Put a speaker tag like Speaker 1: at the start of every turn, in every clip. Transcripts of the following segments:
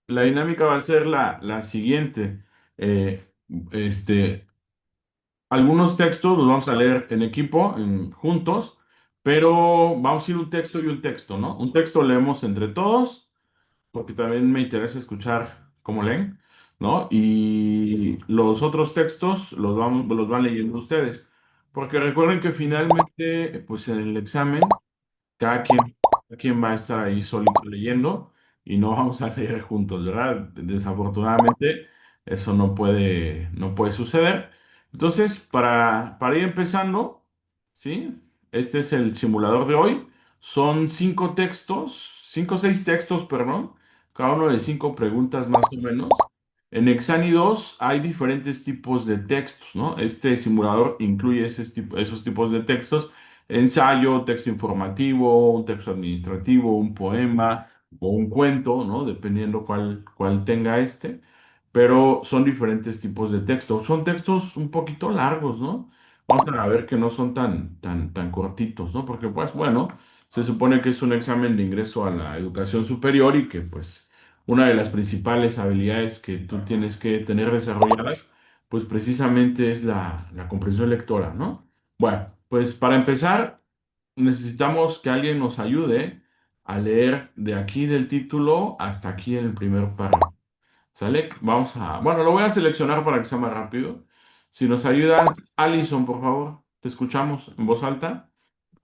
Speaker 1: la dinámica va a ser la siguiente. Eh, este, Algunos textos los vamos a leer en equipo, juntos, pero vamos a ir un texto y un texto, ¿no? Un texto leemos entre todos, porque también me interesa escuchar cómo leen, ¿no? Y los otros textos los van leyendo ustedes, porque recuerden que finalmente, pues en el examen cada quien va a estar ahí solito leyendo y no vamos a leer juntos, ¿verdad? Desafortunadamente, eso no puede suceder. Entonces, para ir empezando, ¿sí? Este es el simulador de hoy. Son cinco o seis textos, perdón, cada uno de cinco preguntas más o menos. En Exani 2 hay diferentes tipos de textos, ¿no? Este simulador incluye esos tipos de textos: ensayo, texto informativo, un texto administrativo, un poema o un cuento, ¿no? Dependiendo cuál tenga este. Pero son diferentes tipos de textos. Son textos un poquito largos, ¿no? Vamos a ver que no son tan cortitos, ¿no? Porque, pues, bueno, se supone que es un examen de ingreso a la educación superior y que, pues, una de las principales habilidades que tú tienes que tener desarrolladas, pues, precisamente es la comprensión lectora, ¿no? Bueno, pues para empezar, necesitamos que alguien nos ayude a leer de aquí del título hasta aquí en el primer párrafo. ¿Sale? Bueno, lo voy a seleccionar para que sea más rápido. Si nos ayudas, Alison, por favor, te escuchamos en voz alta.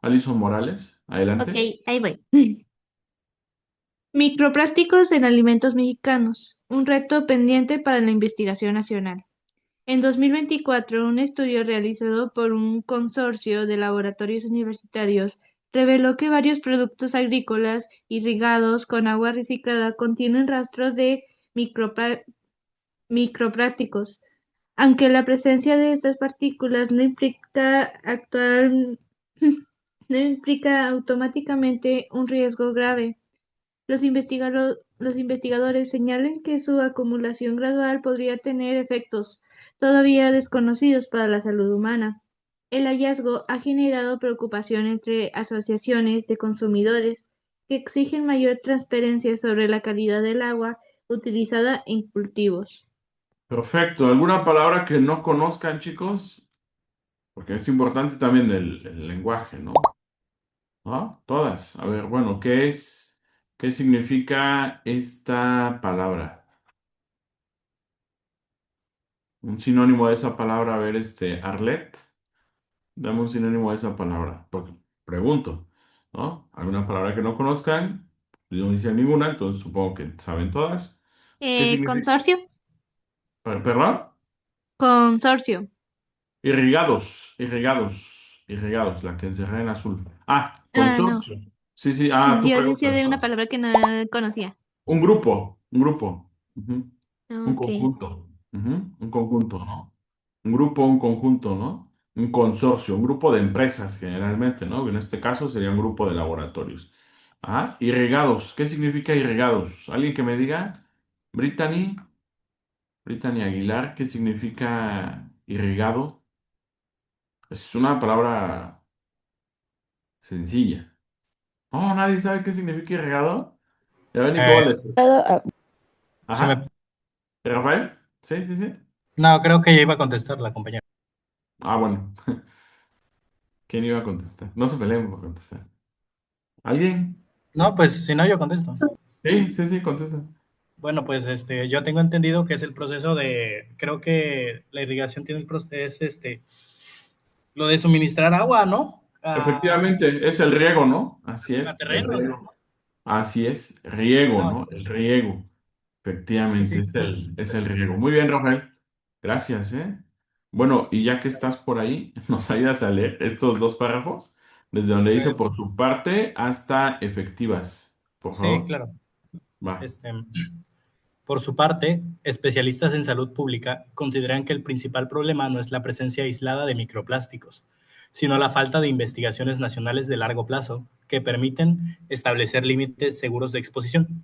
Speaker 1: Alison Morales,
Speaker 2: Ok,
Speaker 1: adelante.
Speaker 2: ahí voy. Microplásticos en alimentos mexicanos, un reto pendiente para la investigación nacional. En 2024, un estudio realizado por un consorcio de laboratorios universitarios reveló que varios productos agrícolas irrigados con agua reciclada contienen rastros de micropla- microplásticos, aunque la presencia de estas partículas no implica automáticamente un riesgo grave. Los investigadores señalan que su acumulación gradual podría tener efectos todavía desconocidos para la salud humana. El hallazgo ha generado preocupación entre asociaciones de consumidores que exigen mayor transparencia sobre la calidad del agua utilizada en cultivos.
Speaker 1: Perfecto. ¿Alguna palabra que no conozcan, chicos? Porque es importante también el lenguaje, ¿no? ¿Ah? Todas. A ver, bueno, ¿qué significa esta palabra? Un sinónimo de esa palabra, a ver, Arlet. Dame un sinónimo de esa palabra, porque pregunto, ¿no? ¿Alguna palabra que no conozcan? Yo no hice ninguna, entonces supongo que saben todas. ¿Qué significa?
Speaker 2: Consorcio,
Speaker 1: ¿Perdón?
Speaker 2: consorcio.
Speaker 1: Irrigados, la que encerré en azul. Ah,
Speaker 2: Ah, no.
Speaker 1: consorcio. Sí, sí, ah, tú
Speaker 2: Yo decía
Speaker 1: preguntas,
Speaker 2: de una
Speaker 1: ¿no?
Speaker 2: palabra que no conocía.
Speaker 1: Un grupo, ujú, un
Speaker 2: Ok.
Speaker 1: conjunto, un conjunto, ¿no? Un grupo, un conjunto, ¿no? Un consorcio, un grupo de empresas generalmente, ¿no? En este caso sería un grupo de laboratorios. Ajá, irrigados, ¿qué significa irrigados? ¿Alguien que me diga? Brittany, Brittany Aguilar, ¿qué significa irrigado? Es una palabra sencilla. Oh, nadie sabe qué significa irrigado. Ya ven y cómo
Speaker 3: Eh,
Speaker 1: les...
Speaker 3: se me-
Speaker 1: Ajá, Rafael, sí, sí, sí.
Speaker 3: no, creo que ya iba a contestar la compañera.
Speaker 1: Ah, bueno. ¿Quién iba a contestar? No se peleen por contestar. ¿Alguien?
Speaker 3: No, pues si no, yo contesto.
Speaker 1: Sí, sí, sí, contesta.
Speaker 3: Bueno, pues yo tengo entendido que es el proceso creo que la irrigación tiene el proceso, lo de suministrar agua, ¿no?
Speaker 1: Efectivamente, es el riego, ¿no? Así
Speaker 3: A
Speaker 1: es, el
Speaker 3: terrenos,
Speaker 1: riego.
Speaker 3: ¿no?
Speaker 1: Así es, riego,
Speaker 3: Ah,
Speaker 1: ¿no? El riego.
Speaker 3: sí,
Speaker 1: Efectivamente,
Speaker 3: sí.
Speaker 1: es el riego. Muy bien, Rafael. Gracias, ¿eh? Bueno, y ya que estás por ahí, ¿nos ayudas a leer estos dos párrafos? Desde donde dice
Speaker 3: Eh,
Speaker 1: por su parte hasta efectivas. Por
Speaker 3: sí,
Speaker 1: favor.
Speaker 3: claro.
Speaker 1: Va.
Speaker 3: Este, por su parte, especialistas en salud pública consideran que el principal problema no es la presencia aislada de microplásticos, sino la falta de investigaciones nacionales de largo plazo que permiten establecer límites seguros de exposición.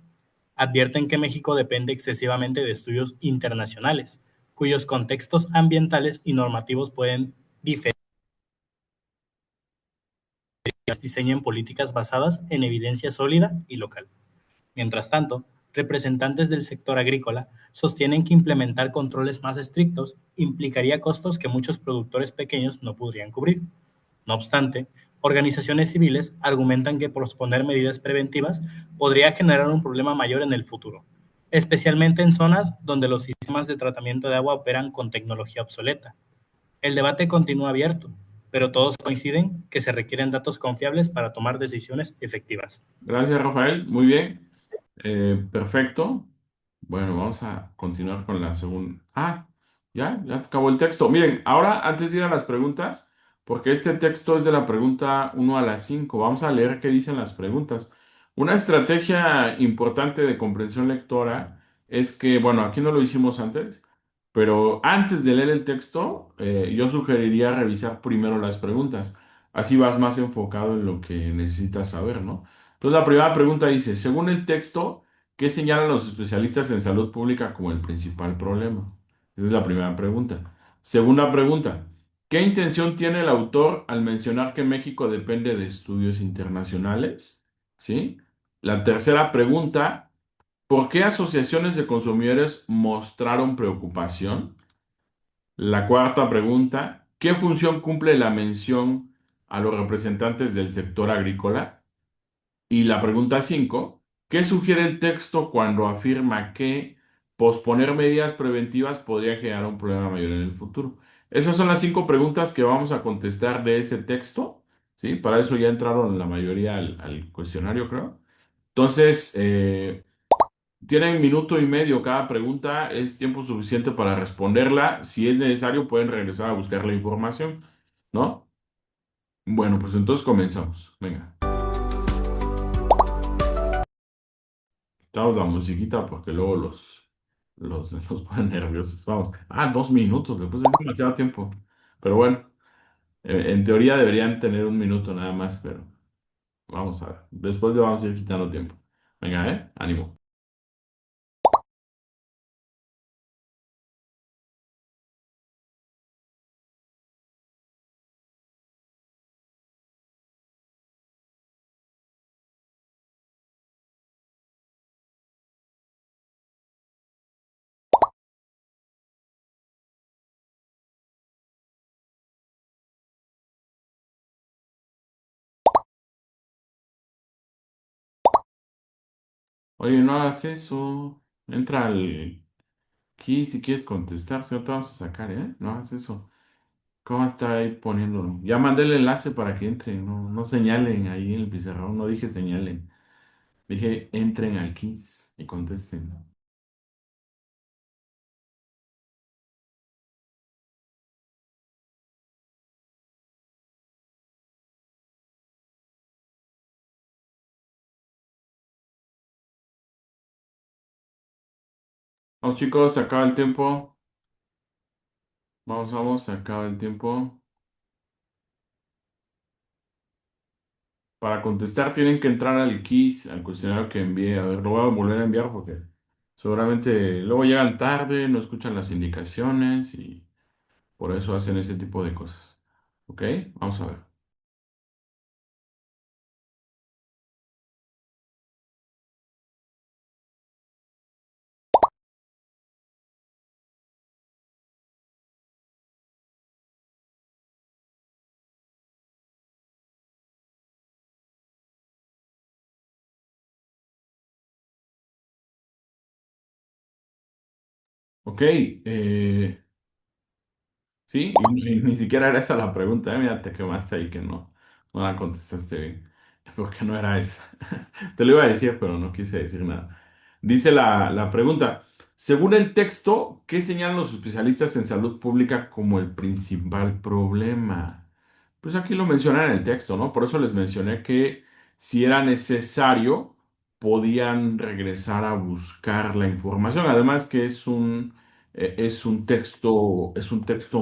Speaker 3: Advierten que México depende excesivamente de estudios internacionales, cuyos contextos ambientales y normativos pueden diferir y diseñen políticas basadas en evidencia sólida y local. Mientras tanto, representantes del sector agrícola sostienen que implementar controles más estrictos implicaría costos que muchos productores pequeños no podrían cubrir. No obstante, organizaciones civiles argumentan que posponer medidas preventivas podría generar un problema mayor en el futuro, especialmente en zonas donde los sistemas de tratamiento de agua operan con tecnología obsoleta. El debate continúa abierto, pero todos coinciden que se requieren datos confiables para tomar decisiones efectivas.
Speaker 1: Gracias, Rafael. Muy bien. Perfecto. Bueno, vamos a continuar con la segunda. Ah, ya acabó el texto. Miren, ahora antes de ir a las preguntas, porque este texto es de la pregunta 1 a la 5, vamos a leer qué dicen las preguntas. Una estrategia importante de comprensión lectora es que, bueno, aquí no lo hicimos antes, pero antes de leer el texto, yo sugeriría revisar primero las preguntas. Así vas más enfocado en lo que necesitas saber, ¿no? Entonces, la primera pregunta dice, según el texto, ¿qué señalan los especialistas en salud pública como el principal problema? Esa es la primera pregunta. Segunda pregunta, ¿qué intención tiene el autor al mencionar que México depende de estudios internacionales? ¿Sí? La tercera pregunta, ¿por qué asociaciones de consumidores mostraron preocupación? La cuarta pregunta, ¿qué función cumple la mención a los representantes del sector agrícola? Y la pregunta 5, ¿qué sugiere el texto cuando afirma que posponer medidas preventivas podría generar un problema mayor en el futuro? Esas son las 5 preguntas que vamos a contestar de ese texto, ¿sí? Para eso ya entraron la mayoría al cuestionario, creo. Entonces, tienen minuto y medio cada pregunta, es tiempo suficiente para responderla. Si es necesario, pueden regresar a buscar la información, ¿no? Bueno, pues entonces comenzamos. Venga. Quitamos la musiquita porque luego los ponen nerviosos. Vamos. 2 minutos, después es demasiado tiempo. Pero bueno, en teoría deberían tener un minuto nada más, pero vamos a ver. Después le vamos a ir quitando tiempo. Venga, ánimo. Oye, no hagas eso. Entra al aquí si quieres contestar, si no te vamos a sacar, ¿eh? No hagas eso. ¿Cómo vas a estar ahí poniéndolo? Ya mandé el enlace para que entren, no señalen ahí en el pizarrón, no dije señalen. Dije entren al Kiss y contesten. Vamos chicos, se acaba el tiempo. Vamos, se acaba el tiempo. Para contestar tienen que entrar al quiz, al cuestionario que envié. A ver, lo voy a volver a enviar porque seguramente luego llegan tarde, no escuchan las indicaciones y por eso hacen ese tipo de cosas. ¿Ok? Vamos a ver. Ok, sí, y ni siquiera era esa la pregunta, mira, te quemaste ahí que no la contestaste bien, porque no era esa. Te lo iba a decir, pero no quise decir nada. Dice la pregunta, según el texto, ¿qué señalan los especialistas en salud pública como el principal problema? Pues aquí lo menciona en el texto, ¿no? Por eso les mencioné que si era necesario, podían regresar a buscar la información. Además que es un texto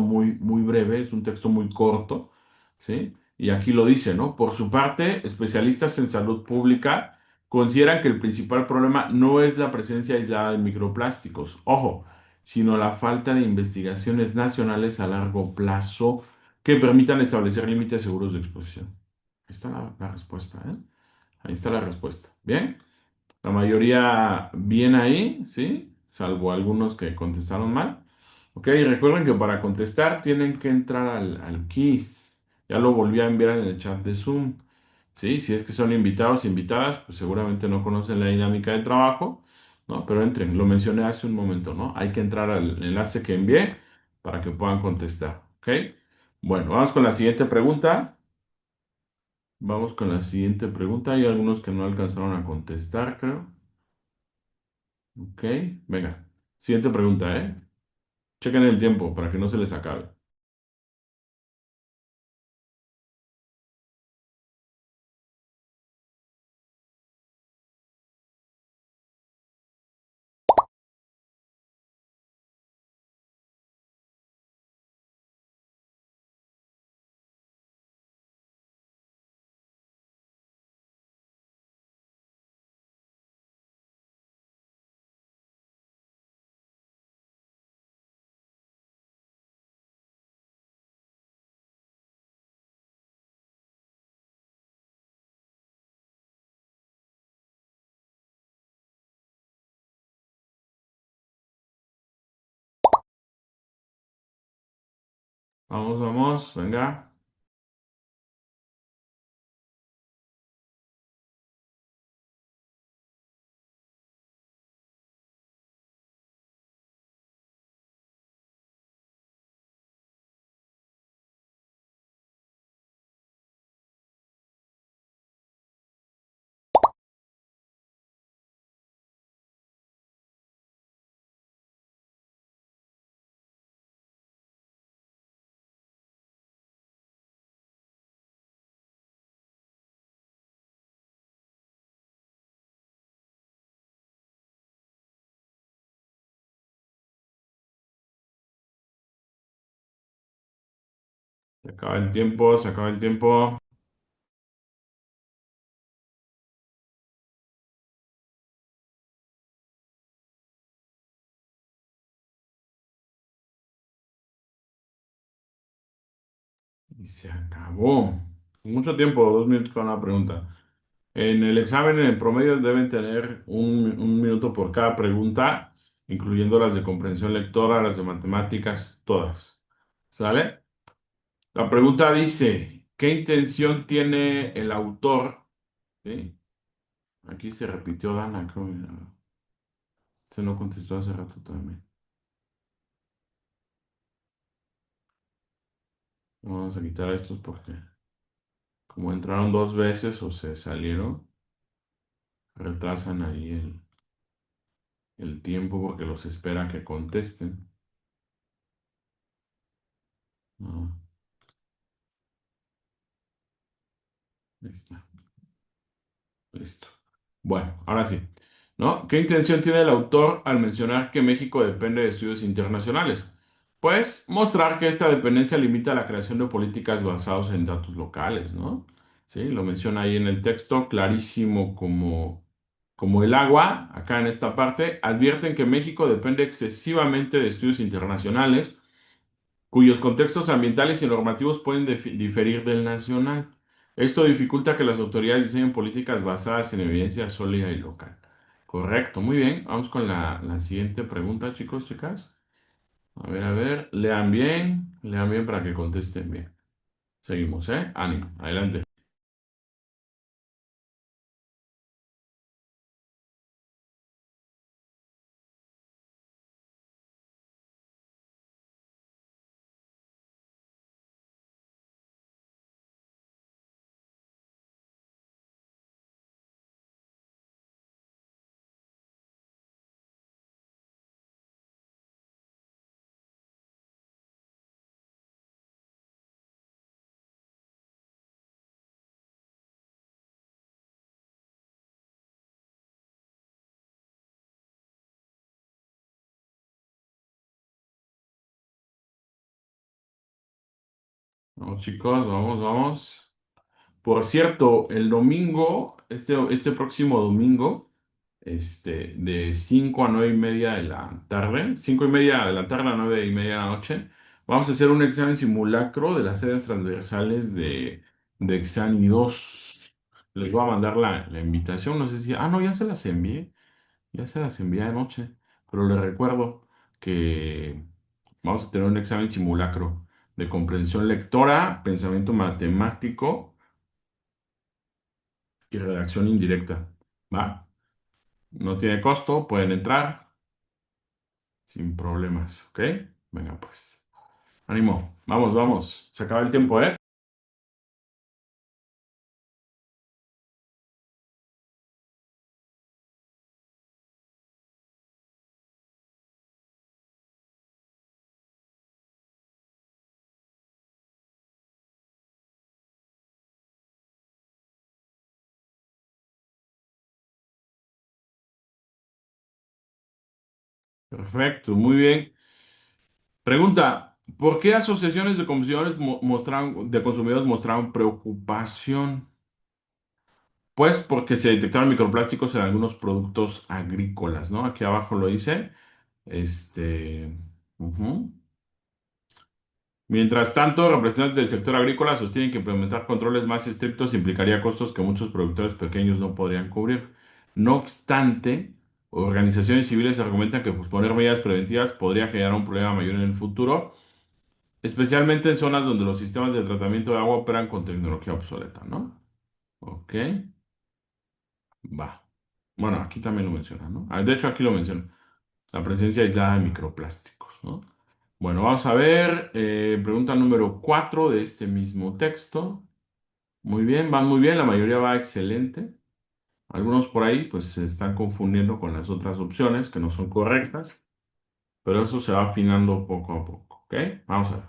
Speaker 1: muy breve, es un texto muy corto, ¿sí? Y aquí lo dice, ¿no? Por su parte, especialistas en salud pública consideran que el principal problema no es la presencia aislada de microplásticos, ojo, sino la falta de investigaciones nacionales a largo plazo que permitan establecer límites seguros de exposición. Ahí está la respuesta, ¿eh? Ahí está la respuesta. Bien. La mayoría bien ahí, ¿sí? Salvo algunos que contestaron mal. Ok, recuerden que para contestar tienen que entrar al quiz. Ya lo volví a enviar en el chat de Zoom. ¿Sí? Si es que son invitados, invitadas, pues seguramente no conocen la dinámica de trabajo, ¿no? Pero entren, lo mencioné hace un momento, ¿no? Hay que entrar al enlace que envié para que puedan contestar, ¿ok? Bueno, vamos con la siguiente pregunta. Vamos con la siguiente pregunta. Hay algunos que no alcanzaron a contestar, creo. Ok, venga. Siguiente pregunta, ¿eh? Chequen el tiempo para que no se les acabe. Vamos, vamos, venga. Se acaba el tiempo, se acaba el tiempo. Y se acabó. Mucho tiempo, 2 minutos con una pregunta. En el examen, en promedio, deben tener un minuto por cada pregunta, incluyendo las de comprensión lectora, las de matemáticas, todas. ¿Sale? La pregunta dice, ¿qué intención tiene el autor? ¿Sí? Aquí se repitió Dana, creo que se no contestó hace rato también. Vamos a quitar estos porque como entraron 2 veces o se salieron, retrasan ahí el tiempo porque los esperan que contesten. No, ahí está. Listo. Bueno, ahora sí. ¿No? ¿Qué intención tiene el autor al mencionar que México depende de estudios internacionales? Pues mostrar que esta dependencia limita la creación de políticas basadas en datos locales, ¿no? Sí, lo menciona ahí en el texto, clarísimo como el agua, acá en esta parte, advierten que México depende excesivamente de estudios internacionales cuyos contextos ambientales y normativos pueden diferir del nacional. Esto dificulta que las autoridades diseñen políticas basadas en evidencia sólida y local. Correcto, muy bien. Vamos con la siguiente pregunta, chicos, chicas. A ver, lean bien para que contesten bien. Seguimos, ¿eh? Ánimo, adelante. Vamos, chicos, vamos, vamos. Por cierto, el domingo, este próximo domingo, de 5 a 9 y media de la tarde, 5 y media de la tarde a 9 y media de la noche, vamos a hacer un examen simulacro de las series transversales de Exani 2. les voy a mandar la invitación. No sé si, no, ya se las envié. Ya se las envié anoche. Pero les recuerdo que vamos a tener un examen simulacro de comprensión lectora, pensamiento matemático y redacción indirecta. ¿Va? No tiene costo, pueden entrar sin problemas. ¿Ok? Venga, pues. Ánimo. Vamos, vamos. Se acaba el tiempo, ¿eh? Perfecto, muy bien. Pregunta, ¿por qué asociaciones de consumidores mostraron preocupación? Pues porque se detectaron microplásticos en algunos productos agrícolas, ¿no? Aquí abajo lo dice. Este, ujú. Mientras tanto, representantes del sector agrícola sostienen que implementar controles más estrictos implicaría costos que muchos productores pequeños no podrían cubrir. No obstante, organizaciones civiles argumentan que posponer medidas preventivas podría generar un problema mayor en el futuro, especialmente en zonas donde los sistemas de tratamiento de agua operan con tecnología obsoleta, ¿no? Ok, va. Bueno, aquí también lo menciona, ¿no? De hecho, aquí lo menciona. La presencia aislada de microplásticos, ¿no? Bueno, vamos a ver. Pregunta número 4 de este mismo texto. Muy bien, van muy bien. La mayoría va excelente. Algunos por ahí, pues, se están confundiendo con las otras opciones que no son correctas. Pero eso se va afinando poco a poco, ¿ok? Vamos a ver.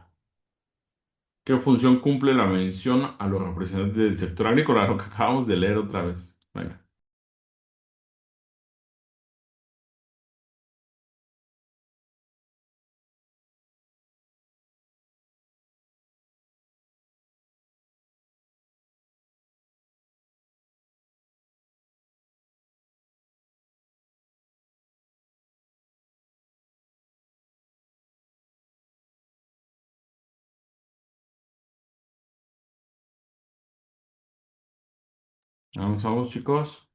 Speaker 1: ¿Qué función cumple la mención a los representantes del sector agrícola? Lo que acabamos de leer otra vez. Venga, vamos, vamos, chicos.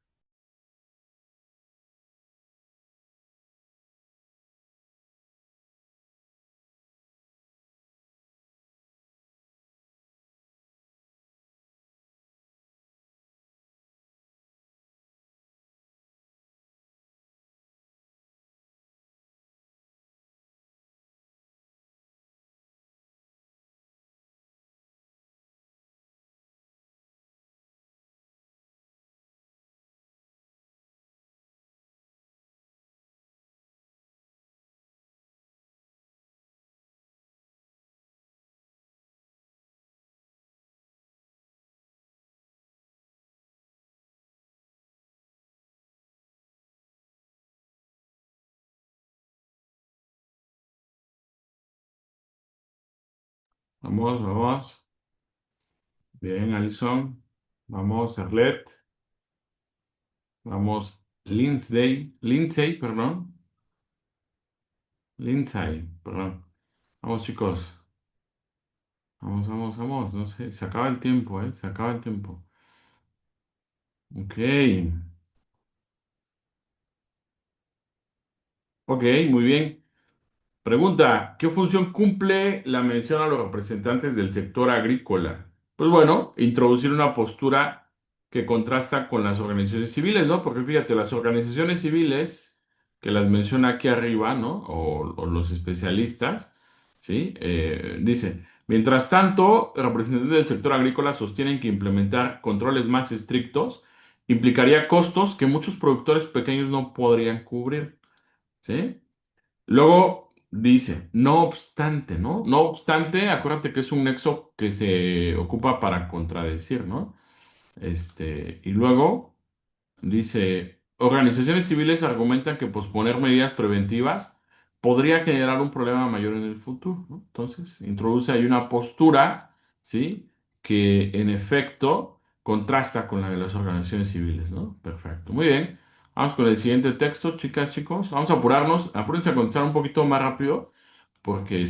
Speaker 1: Vamos, vamos. Bien, Alison. Vamos, Arlet. Vamos, Lindsay, perdón. Lindsay, perdón. Vamos, chicos. Vamos, vamos, vamos. No sé, se acaba el tiempo, ¿eh? Se acaba el tiempo. Ok. Ok, muy bien. Pregunta, ¿qué función cumple la mención a los representantes del sector agrícola? Pues bueno, introducir una postura que contrasta con las organizaciones civiles, ¿no? Porque fíjate, las organizaciones civiles que las menciona aquí arriba, ¿no? O los especialistas, ¿sí? Dice, mientras tanto, representantes del sector agrícola sostienen que implementar controles más estrictos implicaría costos que muchos productores pequeños no podrían cubrir, ¿sí? Luego dice, no obstante, ¿no? No obstante, acuérdate que es un nexo que se ocupa para contradecir, ¿no? Y luego dice, organizaciones civiles argumentan que posponer medidas preventivas podría generar un problema mayor en el futuro, ¿no? Entonces, introduce ahí una postura, ¿sí? Que en efecto contrasta con la de las organizaciones civiles, ¿no? Perfecto. Muy bien. Vamos con el siguiente texto, chicas, chicos. Vamos a apurarnos. Apúrense a contestar un poquito más rápido, porque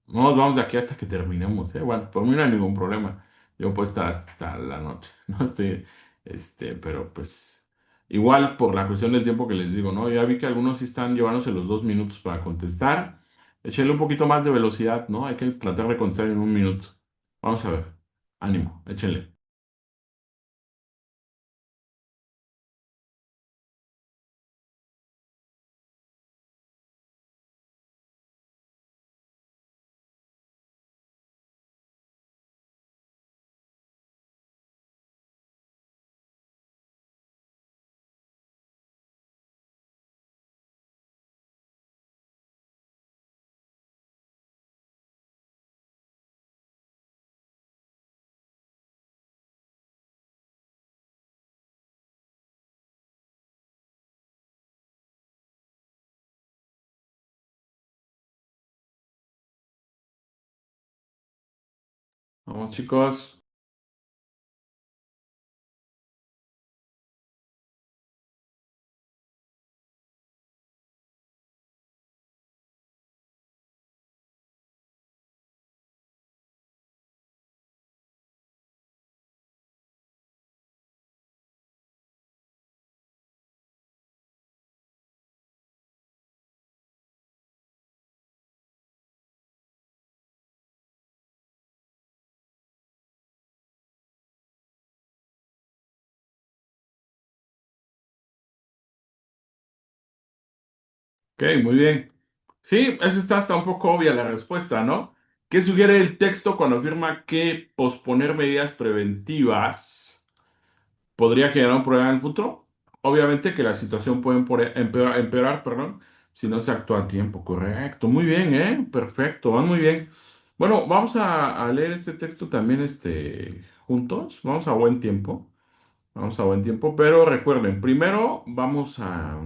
Speaker 1: no nos vamos de aquí hasta que terminemos, ¿eh? Bueno, por mí no hay ningún problema. Yo puedo estar hasta la noche, ¿no? Pero pues igual por la cuestión del tiempo que les digo, ¿no? Ya vi que algunos sí están llevándose los 2 minutos para contestar. Échenle un poquito más de velocidad, ¿no? Hay que tratar de contestar en 1 minuto. Vamos a ver. Ánimo, échenle. Vamos, chicos. Ok, muy bien. Sí, eso está hasta un poco obvia la respuesta, ¿no? ¿Qué sugiere el texto cuando afirma que posponer medidas preventivas podría generar un problema en el futuro? Obviamente que la situación puede empeorar, perdón, si no se actúa a tiempo. Correcto, muy bien, ¿eh? Perfecto, van muy bien. Bueno, vamos a leer este texto también juntos. Vamos a buen tiempo. Vamos a buen tiempo, pero recuerden, primero vamos a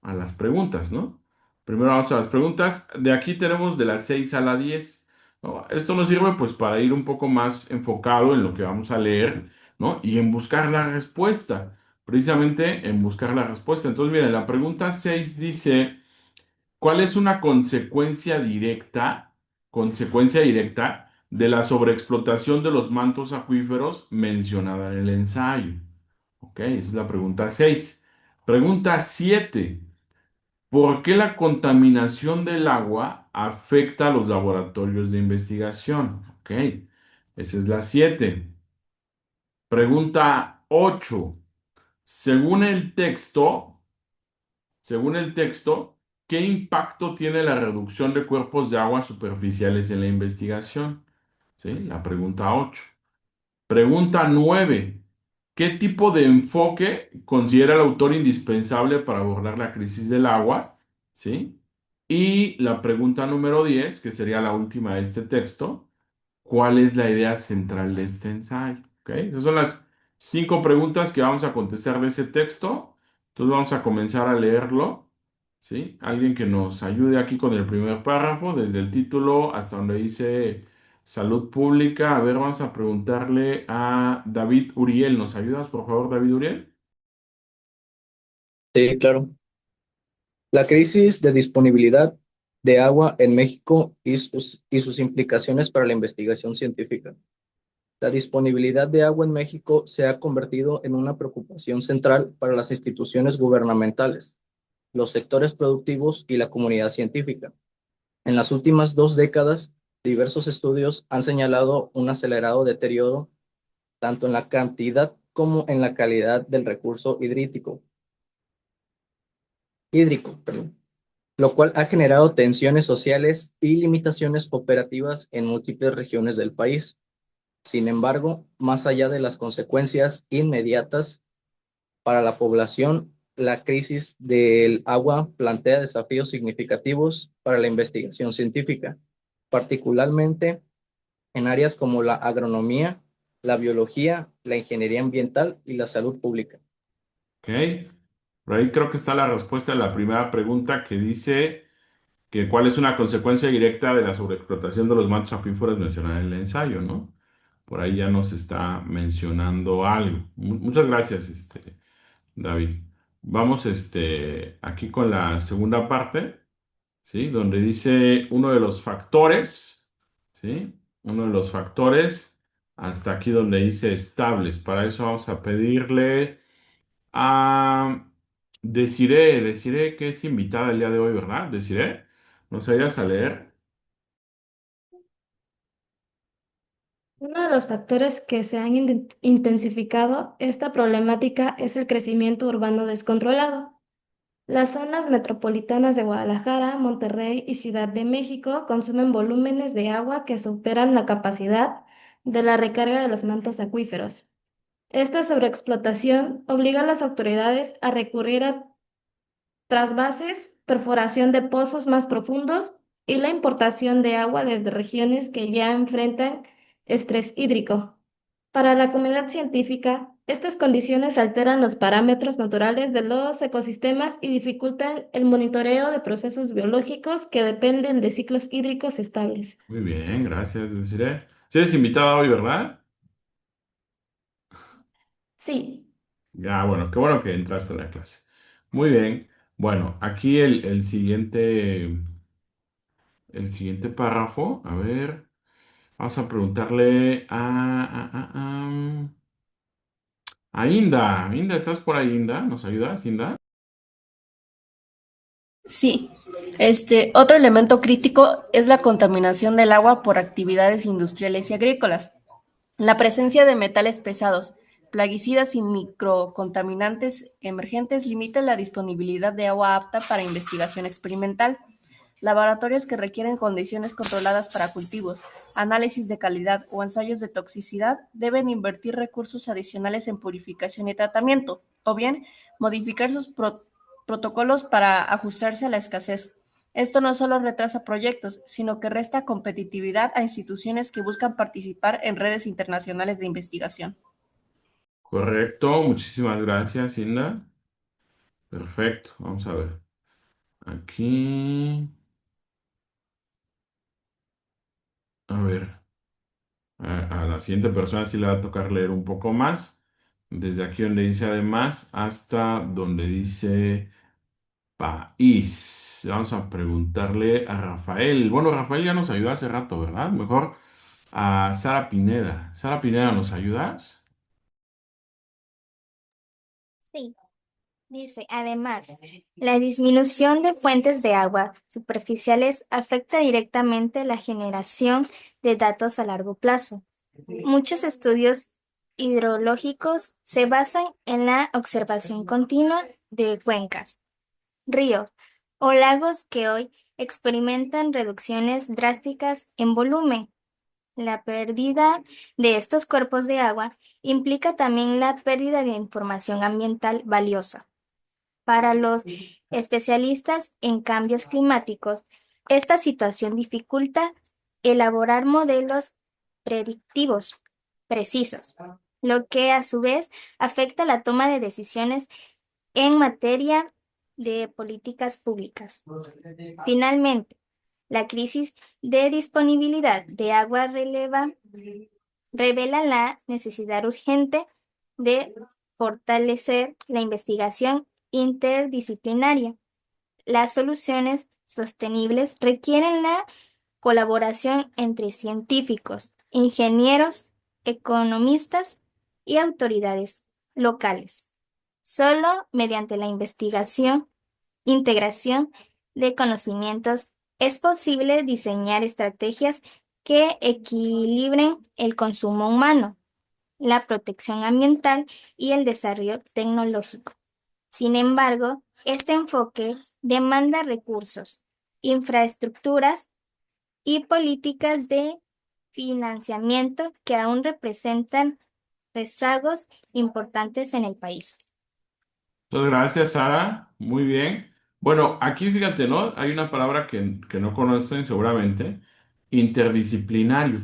Speaker 1: las preguntas, ¿no? Primero vamos a las preguntas. De aquí tenemos de las 6 a la 10, ¿no? Esto nos sirve pues para ir un poco más enfocado en lo que vamos a leer, ¿no? Y en buscar la respuesta, precisamente en buscar la respuesta. Entonces, miren, la pregunta 6 dice, ¿cuál es una consecuencia directa de la sobreexplotación de los mantos acuíferos mencionada en el ensayo? Ok, esa es la pregunta 6. Pregunta 7. ¿Por qué la contaminación del agua afecta a los laboratorios de investigación? Ok, esa es la 7. Pregunta 8. Según el texto, según el texto, ¿qué impacto tiene la reducción de cuerpos de agua superficiales en la investigación? ¿Sí? La pregunta 8. Pregunta 9. ¿Qué tipo de enfoque considera el autor indispensable para abordar la crisis del agua? ¿Sí? Y la pregunta número 10, que sería la última de este texto, ¿cuál es la idea central de este ensayo? ¿Ok? Esas son las 5 preguntas que vamos a contestar de ese texto. Entonces vamos a comenzar a leerlo. ¿Sí? Alguien que nos ayude aquí con el primer párrafo, desde el título hasta donde dice salud pública. A ver, vamos a preguntarle a David Uriel. ¿Nos ayudas, por favor, David Uriel?
Speaker 4: Sí, claro. La crisis de disponibilidad de agua en México y sus implicaciones para la investigación científica. La disponibilidad de agua en México se ha convertido en una preocupación central para las instituciones gubernamentales, los sectores productivos y la comunidad científica. En las últimas 2 décadas, diversos estudios han señalado un acelerado deterioro tanto en la cantidad como en la calidad del recurso hídrico, perdón, lo cual ha generado tensiones sociales y limitaciones operativas en múltiples regiones del país. Sin embargo, más allá de las consecuencias inmediatas para la población, la crisis del agua plantea desafíos significativos para la investigación científica, particularmente en áreas como la agronomía, la biología, la ingeniería ambiental y la salud pública.
Speaker 1: Ok. Por ahí creo que está la respuesta a la primera pregunta que dice que cuál es una consecuencia directa de la sobreexplotación de los mantos acuíferos mencionada en el ensayo, ¿no? Por ahí ya nos está mencionando algo. Muchas gracias, David. Vamos, aquí con la segunda parte, ¿sí? Donde dice uno de los factores, ¿sí? Uno de los factores. hasta aquí donde dice estables. Para eso vamos a pedirle a Desiree, que es invitada el día de hoy, ¿verdad? Desiree, ¿nos ayudas a leer?
Speaker 5: Uno de los factores que se han intensificado esta problemática es el crecimiento urbano descontrolado. Las zonas metropolitanas de Guadalajara, Monterrey y Ciudad de México consumen volúmenes de agua que superan la capacidad de la recarga de los mantos acuíferos. Esta sobreexplotación obliga a las autoridades a recurrir a trasvases, perforación de pozos más profundos y la importación de agua desde regiones que ya enfrentan estrés hídrico. Para la comunidad científica, estas condiciones alteran los parámetros naturales de los ecosistemas y dificultan el monitoreo de procesos biológicos que dependen de ciclos hídricos estables.
Speaker 1: Muy bien, gracias, Desiree. Si eres invitada hoy, ¿verdad?
Speaker 5: Sí,
Speaker 1: Ya, bueno, qué bueno que entraste a la clase. Muy bien. Bueno, aquí el siguiente párrafo. A ver, vamos a preguntarle a Inda. Inda, ¿estás por ahí, Inda? ¿Nos ayudas, Inda?
Speaker 6: Sí, otro elemento crítico es la contaminación del agua por actividades industriales y agrícolas. La presencia de metales pesados, plaguicidas y microcontaminantes emergentes limita la disponibilidad de agua apta para investigación experimental. Laboratorios que requieren condiciones controladas para cultivos, análisis de calidad o ensayos de toxicidad deben invertir recursos adicionales en purificación y tratamiento, o bien modificar sus protocolos para ajustarse a la escasez. Esto no solo retrasa proyectos, sino que resta competitividad a instituciones que buscan participar en redes internacionales de investigación.
Speaker 1: Correcto, muchísimas gracias, Inda. Perfecto, vamos a ver. Aquí, a ver, a la siguiente persona sí le va a tocar leer un poco más. Desde aquí donde dice además hasta donde dice país. Vamos a preguntarle a Rafael. Bueno, Rafael ya nos ayudó hace rato, ¿verdad? Mejor a Sara Pineda. Sara Pineda, ¿nos ayudas?
Speaker 7: Sí, dice, además, la disminución de fuentes de agua superficiales afecta directamente la generación de datos a largo plazo. Muchos estudios hidrológicos se basan en la observación continua de cuencas, ríos o lagos que hoy experimentan reducciones drásticas en volumen. La pérdida de estos cuerpos de agua implica también la pérdida de información ambiental valiosa. Para los especialistas en cambios climáticos, esta situación dificulta elaborar modelos predictivos precisos, lo que a su vez afecta la toma de decisiones en materia de políticas públicas. Finalmente, la crisis de disponibilidad de agua revela la necesidad urgente de fortalecer la investigación interdisciplinaria. Las soluciones sostenibles requieren la colaboración entre científicos, ingenieros, economistas y autoridades locales. Solo mediante la integración de conocimientos, es posible diseñar estrategias que equilibren el consumo humano, la protección ambiental y el desarrollo tecnológico. Sin embargo, este enfoque demanda recursos, infraestructuras y políticas de financiamiento que aún representan rezagos importantes en el país.
Speaker 1: Muchas gracias, Sara. Muy bien. Bueno, aquí fíjate, ¿no? Hay una palabra que no conocen seguramente, interdisciplinario.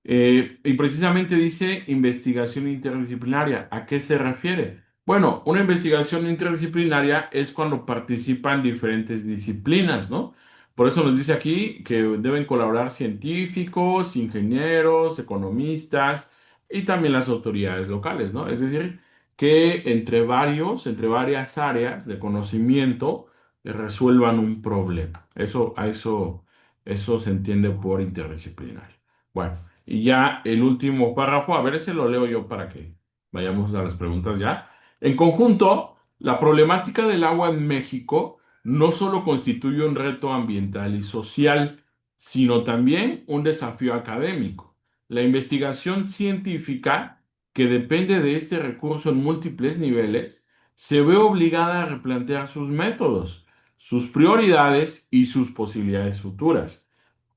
Speaker 1: Y precisamente dice investigación interdisciplinaria. ¿A qué se refiere? Bueno, una investigación interdisciplinaria es cuando participan diferentes disciplinas, ¿no? Por eso nos dice aquí que deben colaborar científicos, ingenieros, economistas y también las autoridades locales, ¿no? Es decir, que entre varias áreas de conocimiento, resuelvan un problema. Eso se entiende por interdisciplinario. Bueno, Y ya el último párrafo, a ver, ese lo leo yo para que vayamos a las preguntas ya. En conjunto, la problemática del agua en México no solo constituye un reto ambiental y social, sino también un desafío académico. La investigación científica, que depende de este recurso en múltiples niveles, se ve obligada a replantear sus métodos, sus prioridades y sus posibilidades futuras.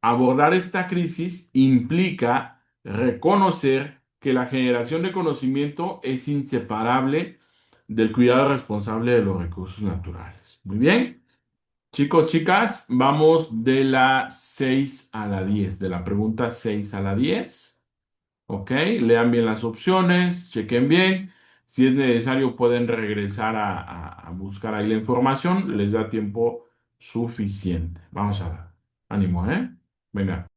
Speaker 1: Abordar esta crisis implica reconocer que la generación de conocimiento es inseparable del cuidado responsable de los recursos naturales. Muy bien, chicos, chicas, vamos de la 6 a la 10, de la pregunta 6 a la 10. Ok, lean bien las opciones, chequen bien. Si es necesario, pueden regresar a buscar ahí la información. Les da tiempo suficiente. Vamos a ver. Ánimo, ¿eh? Venga.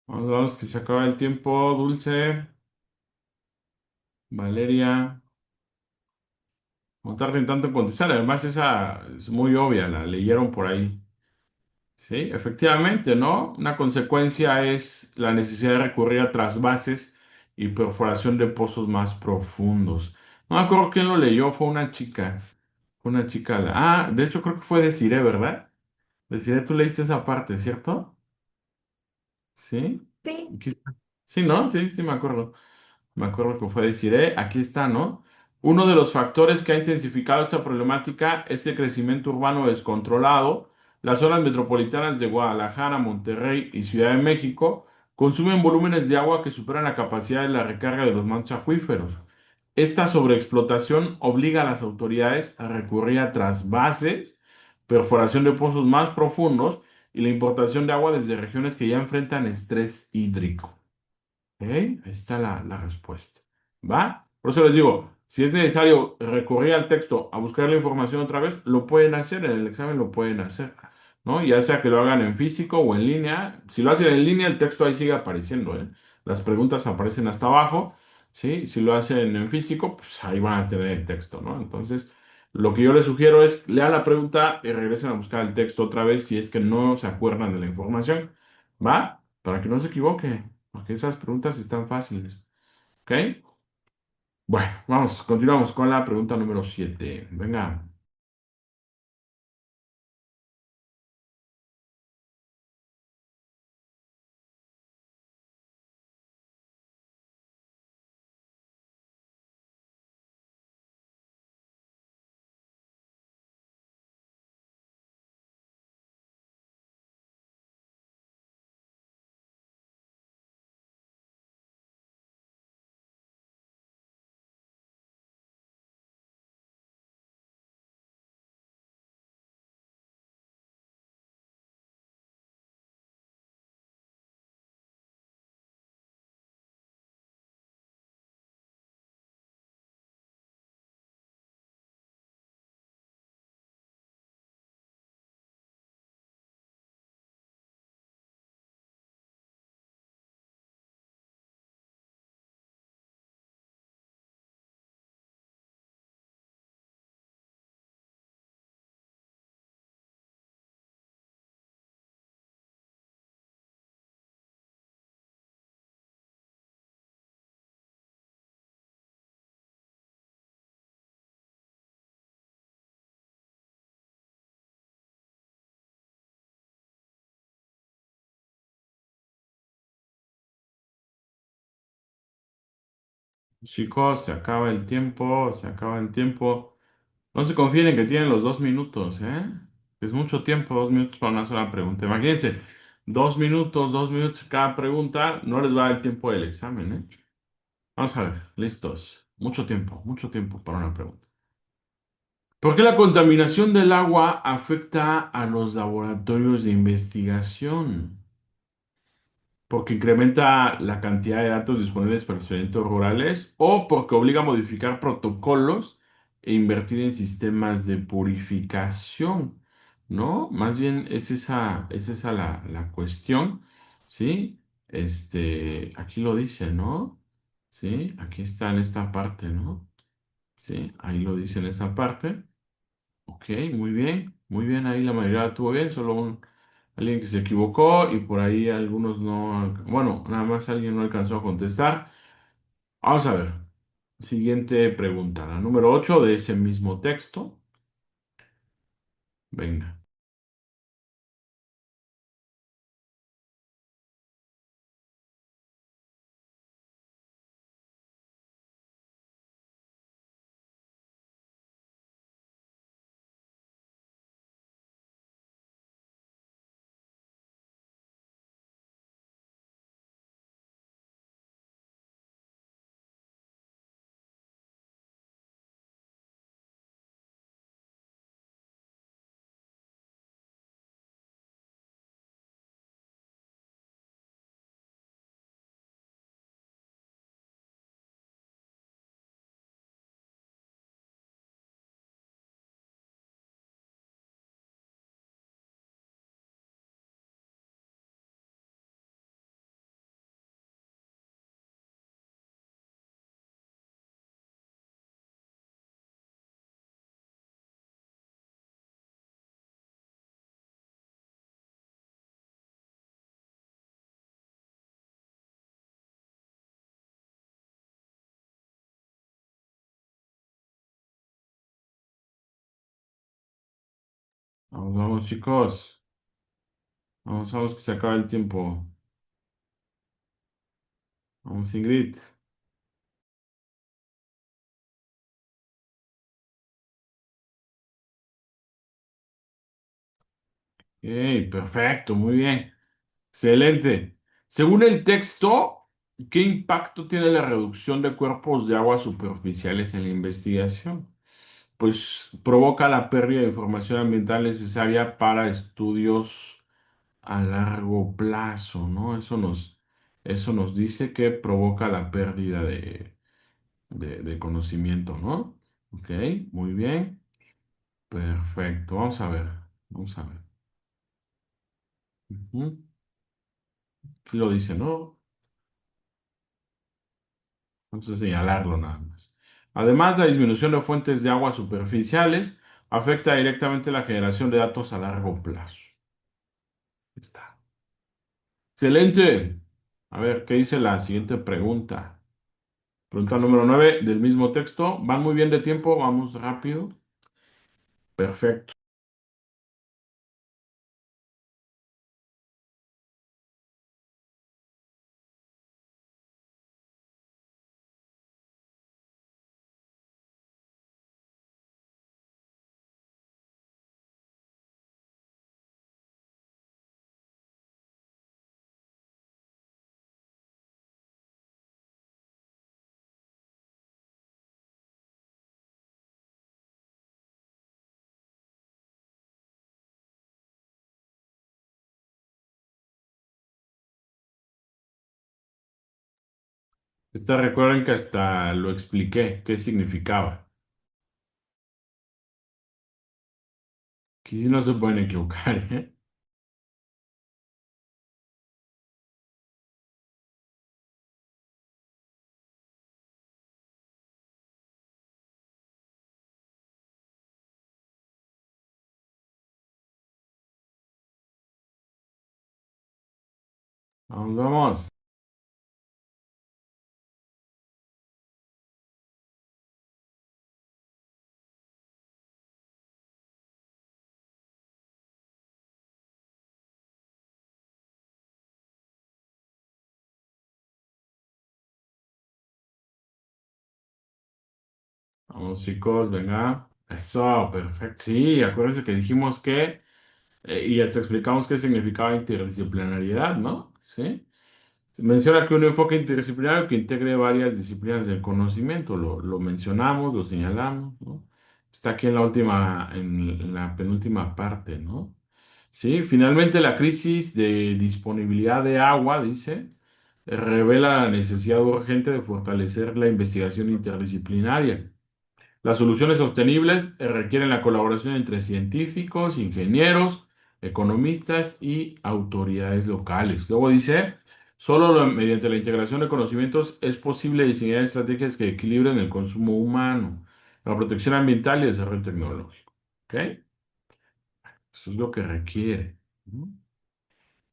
Speaker 1: Vamos, que se acaba el tiempo, Dulce, Valeria. No tarden tanto en contestar. Además, esa es muy obvia, la leyeron por ahí. Sí, efectivamente, ¿no? Una consecuencia es la necesidad de recurrir a trasvases y perforación de pozos más profundos. No me acuerdo quién lo leyó, fue una chica. Fue una chica. De hecho, creo que fue Desiree, ¿verdad? Desiree, tú leíste esa parte, ¿cierto? Sí.
Speaker 5: Sí,
Speaker 1: Sí, ¿no? Sí, sí, me acuerdo. Me acuerdo que fue decir, aquí está, ¿no? Uno de los factores que ha intensificado esta problemática es el crecimiento urbano descontrolado. Las zonas metropolitanas de Guadalajara, Monterrey y Ciudad de México consumen volúmenes de agua que superan la capacidad de la recarga de los mantos acuíferos. Esta sobreexplotación obliga a las autoridades a recurrir a trasvases, perforación de pozos más profundos y la importación de agua desde regiones que ya enfrentan estrés hídrico. ¿Ok? Ahí está la respuesta. ¿Va? Por eso les digo, si es necesario recurrir al texto a buscar la información otra vez, lo pueden hacer, en el examen lo pueden hacer, ¿no? Ya sea que lo hagan en físico o en línea. Si lo hacen en línea, el texto ahí sigue apareciendo, ¿eh? Las preguntas aparecen hasta abajo, ¿sí? Si lo hacen en físico, pues ahí van a tener el texto, ¿no? Entonces, lo que yo les sugiero es lean la pregunta y regresen a buscar el texto otra vez si es que no se acuerdan de la información, ¿va? Para que no se equivoque. Porque esas preguntas están fáciles. ¿Ok? Bueno, vamos, continuamos con la pregunta número 7. Venga. Chicos, se acaba el tiempo, se acaba el tiempo. No se confíen en que tienen los 2 minutos, ¿eh? Es mucho tiempo, 2 minutos para una sola pregunta. Imagínense, 2 minutos cada pregunta, no les va a dar el tiempo del examen, ¿eh? Vamos a ver, listos. Mucho tiempo para una pregunta. ¿Por qué la contaminación del agua afecta a los laboratorios de investigación? Porque incrementa la cantidad de datos disponibles para experimentos rurales o porque obliga a modificar protocolos e invertir en sistemas de purificación, ¿no? Más bien es esa la cuestión, ¿sí? Aquí lo dice, ¿no? Sí, aquí está en esta parte, ¿no? Sí, ahí lo dice en esa parte. Ok, muy bien, ahí la mayoría estuvo bien, solo alguien que se equivocó y por ahí algunos no, bueno, nada más alguien no alcanzó a contestar. Vamos a ver, siguiente pregunta, la número 8 de ese mismo texto. Venga. Vamos, vamos, chicos. Vamos, vamos, que se acaba el tiempo. Vamos, Ingrid. Ok, perfecto, muy bien. Excelente. Según el texto, ¿qué impacto tiene la reducción de cuerpos de agua superficiales en la investigación? Pues provoca la pérdida de información ambiental necesaria para estudios a largo plazo, ¿no? Eso nos dice que provoca la pérdida de conocimiento, ¿no? Ok, muy bien. Perfecto. Vamos a ver. Vamos a ver. Ujú. Aquí lo dice, ¿no? Vamos a señalarlo nada más. Además, la disminución de fuentes de agua superficiales afecta directamente la generación de datos a largo plazo. Ahí está. Excelente. A ver, ¿qué dice la siguiente pregunta? Pregunta número 9 del mismo texto. Van muy bien de tiempo, vamos rápido. Perfecto. Recuerden que hasta lo expliqué, qué significaba. Aquí sí no se pueden equivocar, ¿eh? Vamos, vamos. Vamos, chicos, venga. Eso, perfecto. Sí, acuérdense que dijimos que, y hasta explicamos qué significaba interdisciplinariedad, ¿no? Sí. Menciona que un enfoque interdisciplinario que integre varias disciplinas del conocimiento, lo mencionamos, lo señalamos, ¿no? Está aquí en la penúltima parte, ¿no? Sí, finalmente la crisis de disponibilidad de agua, dice, revela la necesidad urgente de fortalecer la investigación interdisciplinaria. Las soluciones sostenibles requieren la colaboración entre científicos, ingenieros, economistas y autoridades locales. Luego dice, mediante la integración de conocimientos es posible diseñar estrategias que equilibren el consumo humano, la protección ambiental y el desarrollo tecnológico. ¿Ok? Eso es lo que requiere. ¿No?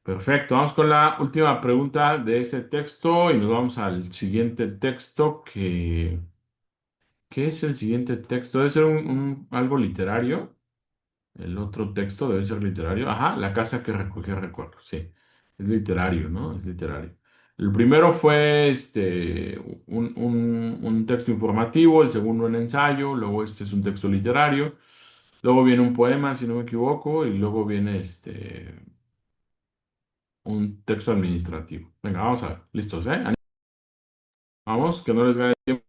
Speaker 1: Perfecto. Vamos con la última pregunta de ese texto y nos vamos al siguiente texto que... ¿Qué es el siguiente texto? Debe ser algo literario. El otro texto debe ser literario. Ajá, la casa que recogió recuerdos. Sí, es literario, ¿no? Es literario. El primero fue un texto informativo, el segundo un ensayo, luego este es un texto literario, luego viene un poema, si no me equivoco, y luego viene un texto administrativo. Venga, vamos a ver. ¿Listos, eh? Vamos, que no les gane tiempo.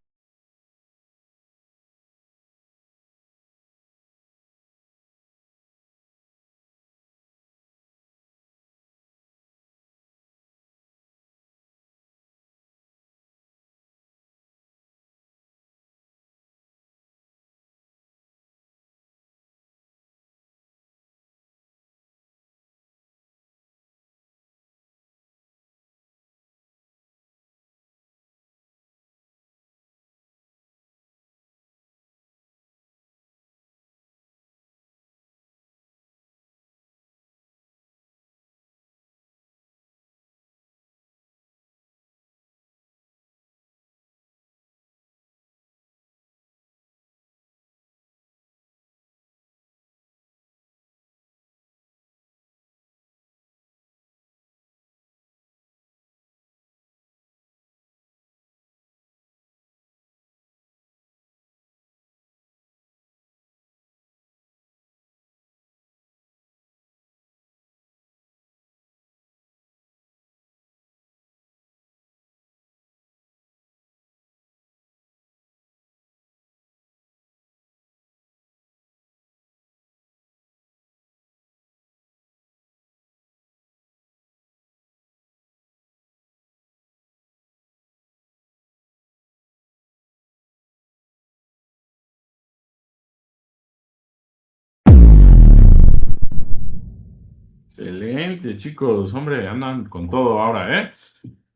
Speaker 1: Excelente, chicos. Hombre, andan con todo ahora, ¿eh?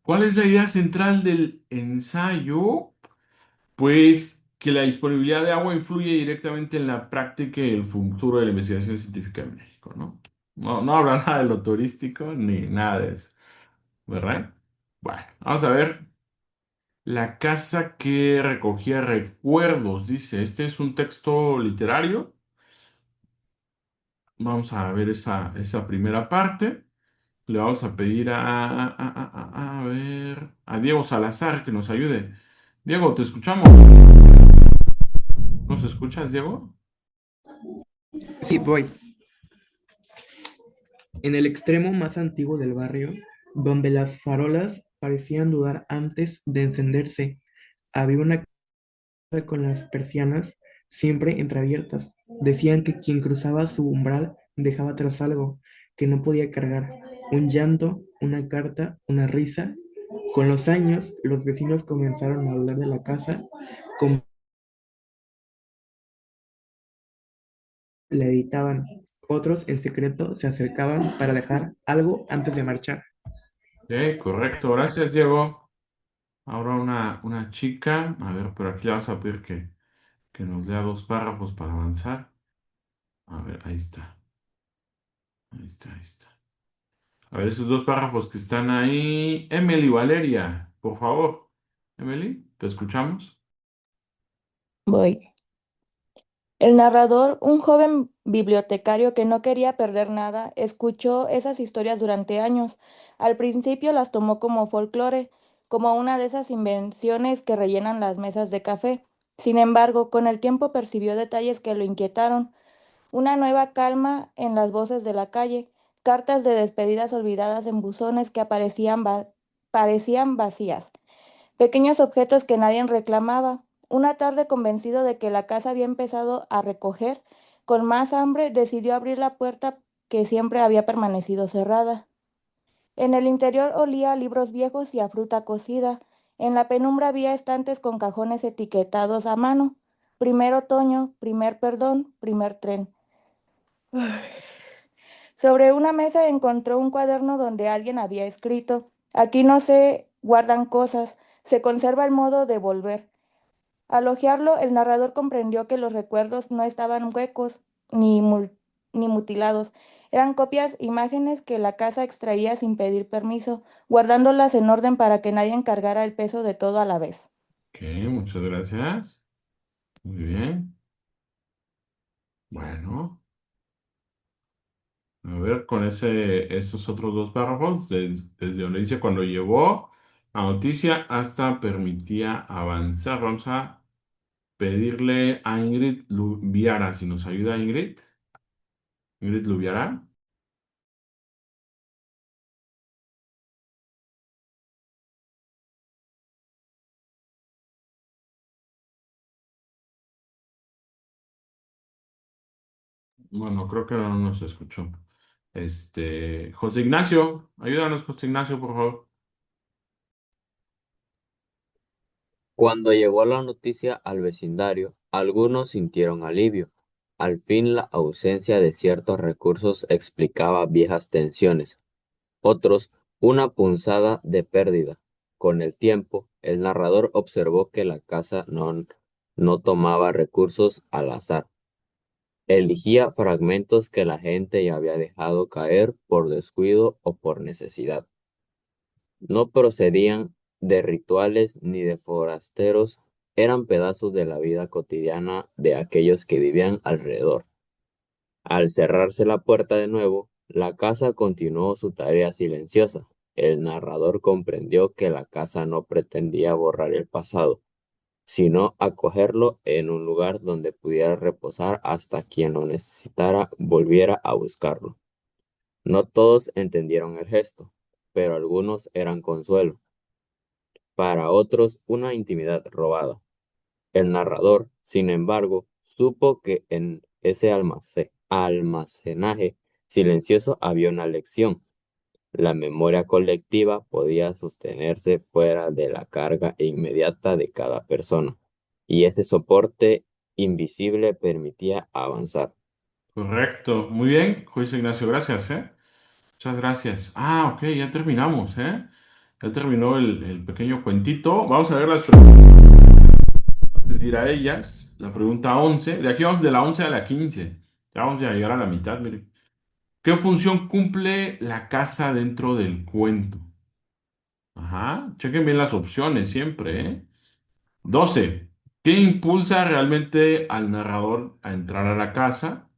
Speaker 1: ¿Cuál es la idea central del ensayo? Pues que la disponibilidad de agua influye directamente en la práctica y el futuro de la investigación científica en México, ¿no? No habla nada de lo turístico ni nada de eso, ¿verdad? Bueno, vamos a ver. La casa que recogía recuerdos, dice. Este es un texto literario. Vamos a ver esa primera parte. Le vamos a pedir a ver, a Diego Salazar que nos ayude. Diego, ¿te escuchamos? ¿Nos escuchas, Diego?
Speaker 8: Sí, voy. En el extremo más antiguo del barrio, donde las farolas parecían dudar antes de encenderse, había una casa con las persianas siempre entreabiertas. Decían que quien cruzaba su umbral dejaba atrás algo que no podía cargar, un llanto, una carta, una risa. Con los años, los vecinos comenzaron a hablar de la casa como la editaban. Otros en secreto se acercaban para dejar algo antes de marchar.
Speaker 1: Ok, correcto, gracias, Diego. Ahora una chica, a ver, pero aquí le vamos a pedir que nos lea dos párrafos para avanzar. A ver, ahí está, ahí está, ahí está. A ver, esos dos párrafos que están ahí. Emily Valeria, por favor. Emily, ¿te escuchamos?
Speaker 9: Voy. El narrador, un joven bibliotecario que no quería perder nada, escuchó esas historias durante años. Al principio las tomó como folclore, como una de esas invenciones que rellenan las mesas de café. Sin embargo, con el tiempo percibió detalles que lo inquietaron. Una nueva calma en las voces de la calle, cartas de despedidas olvidadas en buzones que parecían vacías, pequeños objetos que nadie reclamaba. Una tarde, convencido de que la casa había empezado a recoger, con más hambre decidió abrir la puerta que siempre había permanecido cerrada. En el interior olía a libros viejos y a fruta cocida. En la penumbra había estantes con cajones etiquetados a mano. Primer otoño, primer perdón, primer tren. Sobre una mesa encontró un cuaderno donde alguien había escrito: aquí no se guardan cosas, se conserva el modo de volver. Al hojearlo, el narrador comprendió que los recuerdos no estaban huecos ni mutilados. Eran copias, imágenes que la casa extraía sin pedir permiso, guardándolas en orden para que nadie encargara el peso de todo a la vez.
Speaker 1: Ok, muchas gracias. Muy bien. Bueno, a ver, con esos otros dos párrafos, desde donde dice cuando llegó a noticia hasta permitía avanzar. Vamos a pedirle a Ingrid Lubiara, si nos ayuda Ingrid. Ingrid Lubiara. Bueno, creo que no nos escuchó. José Ignacio, ayúdanos, José Ignacio, por favor.
Speaker 10: Cuando llegó la noticia al vecindario, algunos sintieron alivio. Al fin la ausencia de ciertos recursos explicaba viejas tensiones, otros una punzada de pérdida. Con el tiempo, el narrador observó que la casa no tomaba recursos al azar. Elegía fragmentos que la gente ya había dejado caer por descuido o por necesidad. No procedían de rituales ni de forasteros, eran pedazos de la vida cotidiana de aquellos que vivían alrededor. Al cerrarse la puerta de nuevo, la casa continuó su tarea silenciosa. El narrador comprendió que la casa no pretendía borrar el pasado, sino acogerlo en un lugar donde pudiera reposar hasta quien lo necesitara volviera a buscarlo. No todos entendieron el gesto, pero algunos eran consuelo, para otros una intimidad robada. El narrador, sin embargo, supo que en ese almacenaje silencioso había una lección. La memoria colectiva podía sostenerse fuera de la carga inmediata de cada persona, y ese soporte invisible permitía avanzar.
Speaker 1: Correcto. Muy bien, José Ignacio, gracias, ¿eh? Muchas gracias. Ah, ok, ya terminamos, ¿eh? Ya terminó el pequeño cuentito. Vamos a ver las preguntas. Decir a ellas, la pregunta 11. De aquí vamos de la 11 a la 15. Ya vamos a llegar a la mitad, miren. ¿Qué función cumple la casa dentro del cuento? Ajá, chequen bien las opciones siempre, ¿eh? 12. ¿Qué impulsa realmente al narrador a entrar a la casa?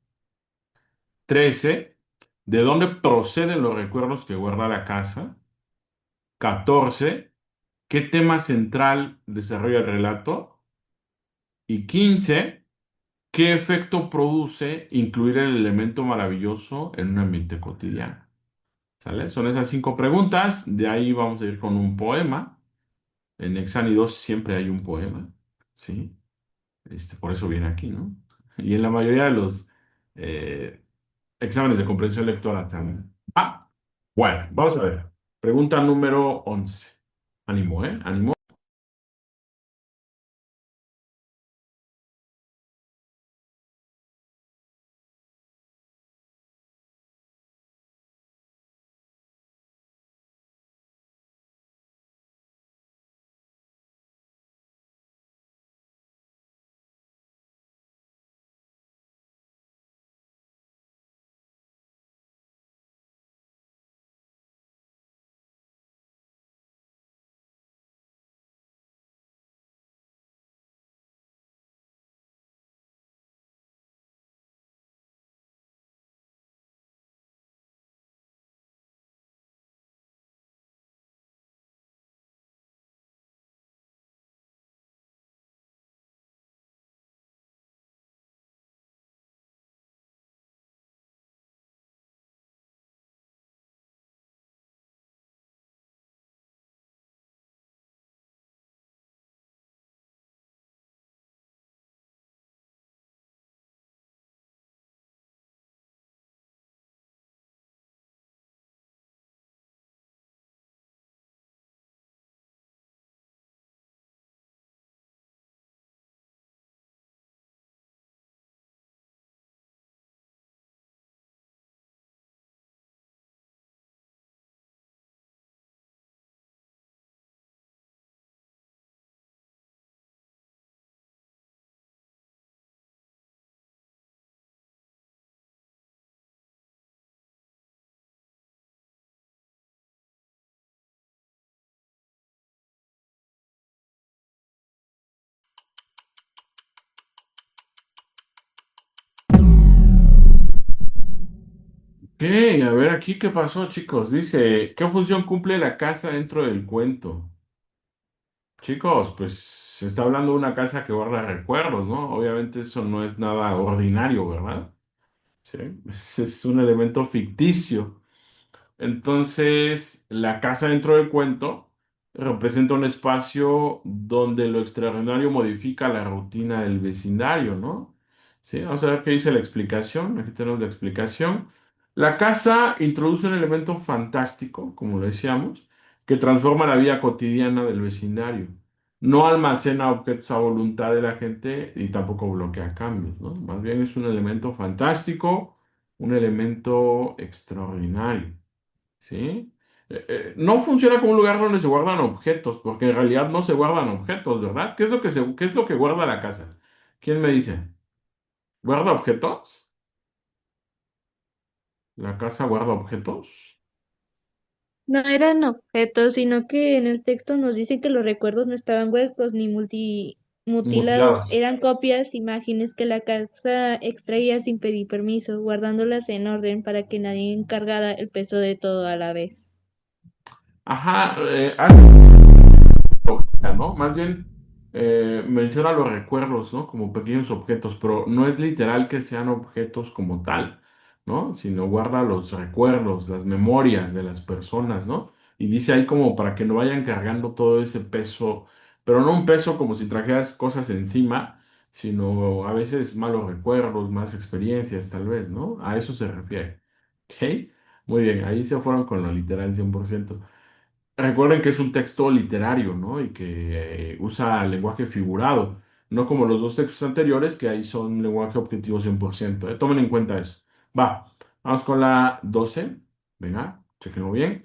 Speaker 1: 13. ¿De dónde proceden los recuerdos que guarda la casa? 14. ¿Qué tema central desarrolla el relato? Y 15. ¿Qué efecto produce incluir el elemento maravilloso en un ambiente cotidiano? ¿Sale? Son esas 5 preguntas. De ahí vamos a ir con un poema. En Exani 2 siempre hay un poema. ¿Sí? Por eso viene aquí, ¿no? Y en la mayoría de los eh, exámenes de comprensión lectora también. Ah, bueno, vamos a ver. Pregunta número 11. Ánimo, ¿eh? Ánimo. Ok, a ver aquí qué pasó, chicos. Dice, ¿qué función cumple la casa dentro del cuento? Chicos, pues se está hablando de una casa que guarda recuerdos, ¿no? Obviamente eso no es nada ordinario, ¿verdad? Sí, es un elemento ficticio. Entonces, la casa dentro del cuento representa un espacio donde lo extraordinario modifica la rutina del vecindario, ¿no? Sí, vamos a ver qué dice la explicación. Aquí tenemos la explicación. La casa introduce un elemento fantástico, como lo decíamos, que transforma la vida cotidiana del vecindario. No almacena objetos a voluntad de la gente y tampoco bloquea cambios, ¿no? Más bien es un elemento fantástico, un elemento extraordinario. ¿Sí? No funciona como un lugar donde se guardan objetos, porque en realidad no se guardan objetos, ¿verdad? ¿Qué es lo que guarda la casa? ¿Quién me dice? ¿Guarda objetos? ¿La casa guarda objetos?
Speaker 2: No eran objetos, sino que en el texto nos dice que los recuerdos no estaban huecos ni mutilados,
Speaker 1: Muteados.
Speaker 2: eran copias, imágenes que la casa extraía sin pedir permiso, guardándolas en orden para que nadie encargara el peso de todo a la vez.
Speaker 1: Ajá, ¿no? Más bien menciona los recuerdos, ¿no? Como pequeños objetos, pero no es literal que sean objetos como tal, ¿no? Sino guarda los recuerdos, las memorias de las personas, ¿no? Y dice ahí como para que no vayan cargando todo ese peso, pero no un peso como si trajeras cosas encima, sino a veces malos recuerdos, malas experiencias, tal vez, ¿no? A eso se refiere. ¿Ok? Muy bien, ahí se fueron con lo literal 100%. Recuerden que es un texto literario, ¿no? Y que usa lenguaje figurado, no como los dos textos anteriores, que ahí son lenguaje objetivo 100%. Tomen en cuenta eso. Va, vamos con la 12. Venga, chequenlo bien.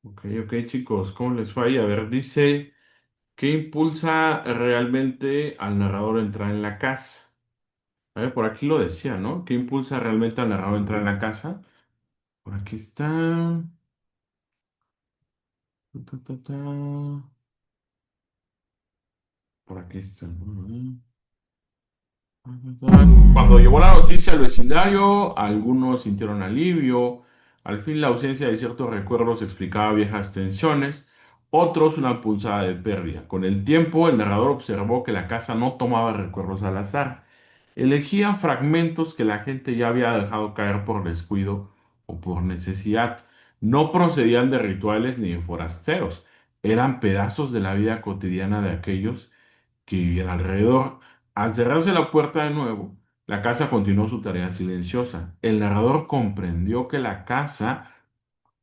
Speaker 1: Ok, ok, chicos, ¿cómo les fue ahí? A ver, dice, ¿qué impulsa realmente al narrador a entrar en la casa? A ver, por aquí lo decía, ¿no? ¿Qué impulsa realmente al narrador a entrar en la casa? Por aquí está. Ta, ta, ta. Por aquí está. Cuando llegó la noticia al vecindario, algunos sintieron alivio. Al fin, la ausencia de ciertos recuerdos explicaba viejas tensiones, otros una pulsada de pérdida. Con el tiempo, el narrador observó que la casa no tomaba recuerdos al azar. Elegía fragmentos que la gente ya había dejado caer por descuido o por necesidad. No procedían de rituales ni de forasteros. Eran pedazos de la vida cotidiana de aquellos que vivían alrededor. Al cerrarse la puerta de nuevo, La casa continuó su tarea silenciosa. El narrador comprendió que la casa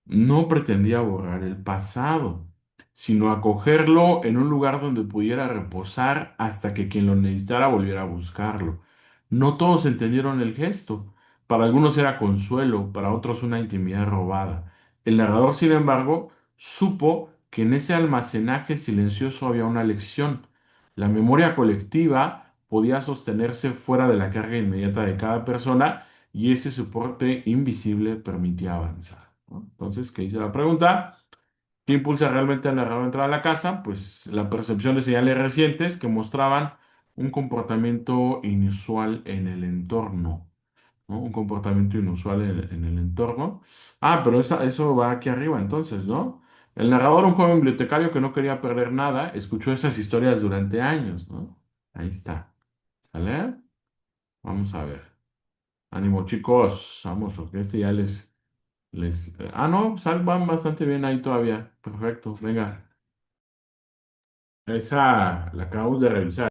Speaker 1: no pretendía borrar el pasado, sino acogerlo en un lugar donde pudiera reposar hasta que quien lo necesitara volviera a buscarlo. No todos entendieron el gesto. Para algunos era consuelo, para otros una intimidad robada. El narrador, sin embargo, supo que en ese almacenaje silencioso había una lección. La memoria colectiva podía sostenerse fuera de la carga inmediata de cada persona y ese soporte invisible permitía avanzar, ¿no? Entonces, ¿qué dice la pregunta? ¿Qué impulsa realmente al narrador a entrar a la casa? Pues la percepción de señales recientes que mostraban un comportamiento inusual en el entorno, ¿no? Un comportamiento inusual en el entorno. Ah, pero eso va aquí arriba entonces, ¿no? El narrador, un joven bibliotecario que no quería perder nada, escuchó esas historias durante años, ¿no? Ahí está. ¿Sale? Vamos a ver. Ánimo, chicos. Vamos, porque este ya no, van bastante bien ahí todavía. Perfecto, venga. Esa la acabamos de revisar.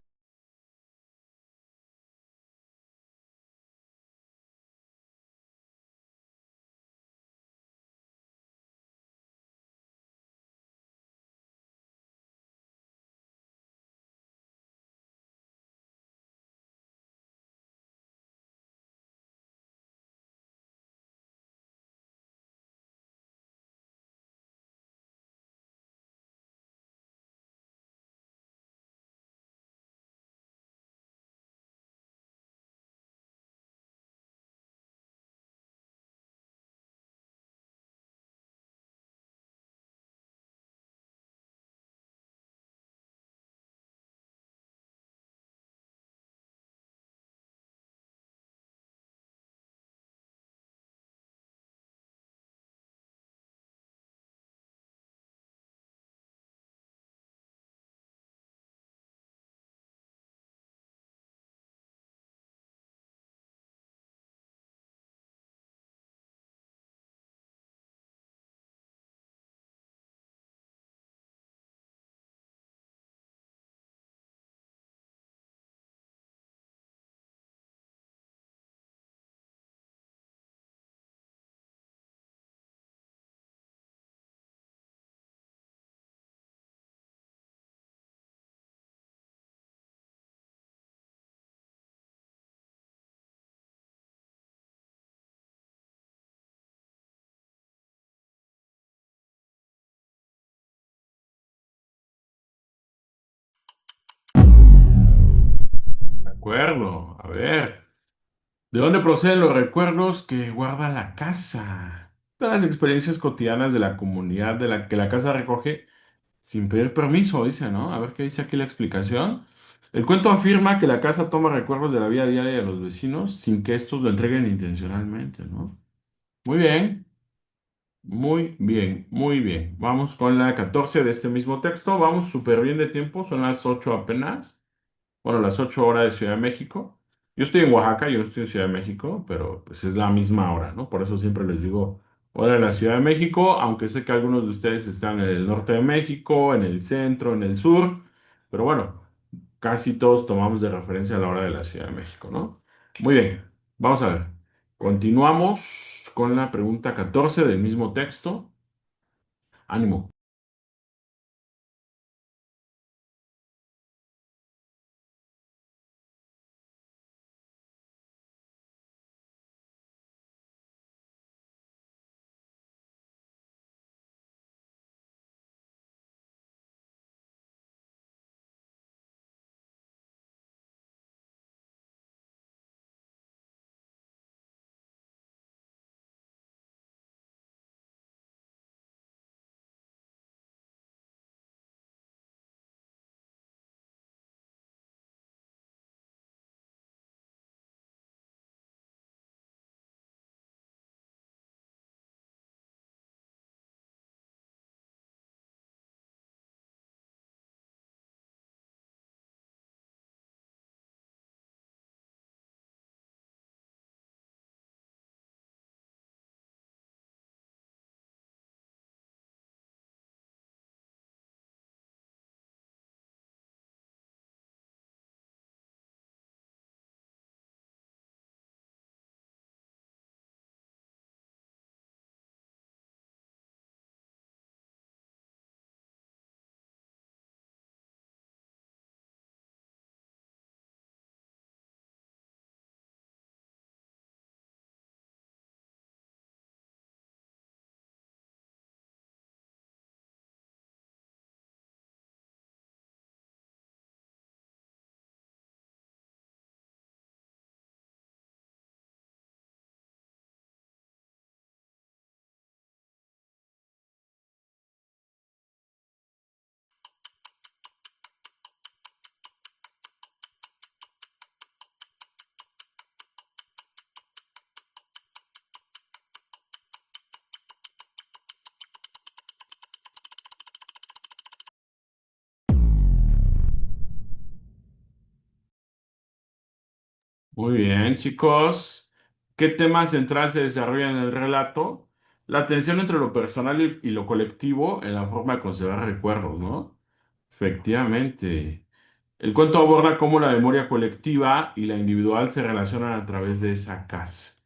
Speaker 1: De acuerdo, a ver. ¿De dónde proceden los recuerdos que guarda la casa? De las experiencias cotidianas de la comunidad de la que la casa recoge sin pedir permiso, dice, ¿no? A ver qué dice aquí la explicación. El cuento afirma que la casa toma recuerdos de la vida diaria de los vecinos sin que estos lo entreguen intencionalmente, ¿no? Muy bien, muy bien, muy bien. Vamos con la 14 de este mismo texto. Vamos súper bien de tiempo, son las 8 apenas. Bueno, las 8 horas de Ciudad de México. Yo estoy en Oaxaca, yo no estoy en Ciudad de México, pero pues es la misma hora, ¿no? Por eso siempre les digo hora de la Ciudad de México, aunque sé que algunos de ustedes están en el norte de México, en el centro, en el sur, pero bueno, casi todos tomamos de referencia la hora de la Ciudad de México, ¿no? Muy bien, vamos a ver. Continuamos con la pregunta 14 del mismo texto. Ánimo. Muy bien, chicos. ¿Qué tema central se desarrolla en el relato? La tensión entre lo personal y lo colectivo en la forma de conservar recuerdos, ¿no? Efectivamente. El cuento aborda cómo la memoria colectiva y la individual se relacionan a través de esa casa.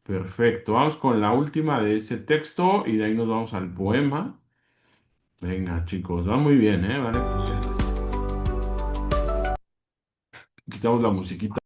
Speaker 1: Perfecto. Vamos con la última de ese texto y de ahí nos vamos al poema. Venga, chicos, va muy bien, ¿eh? Vale, muy bien. Quitamos la musiquita.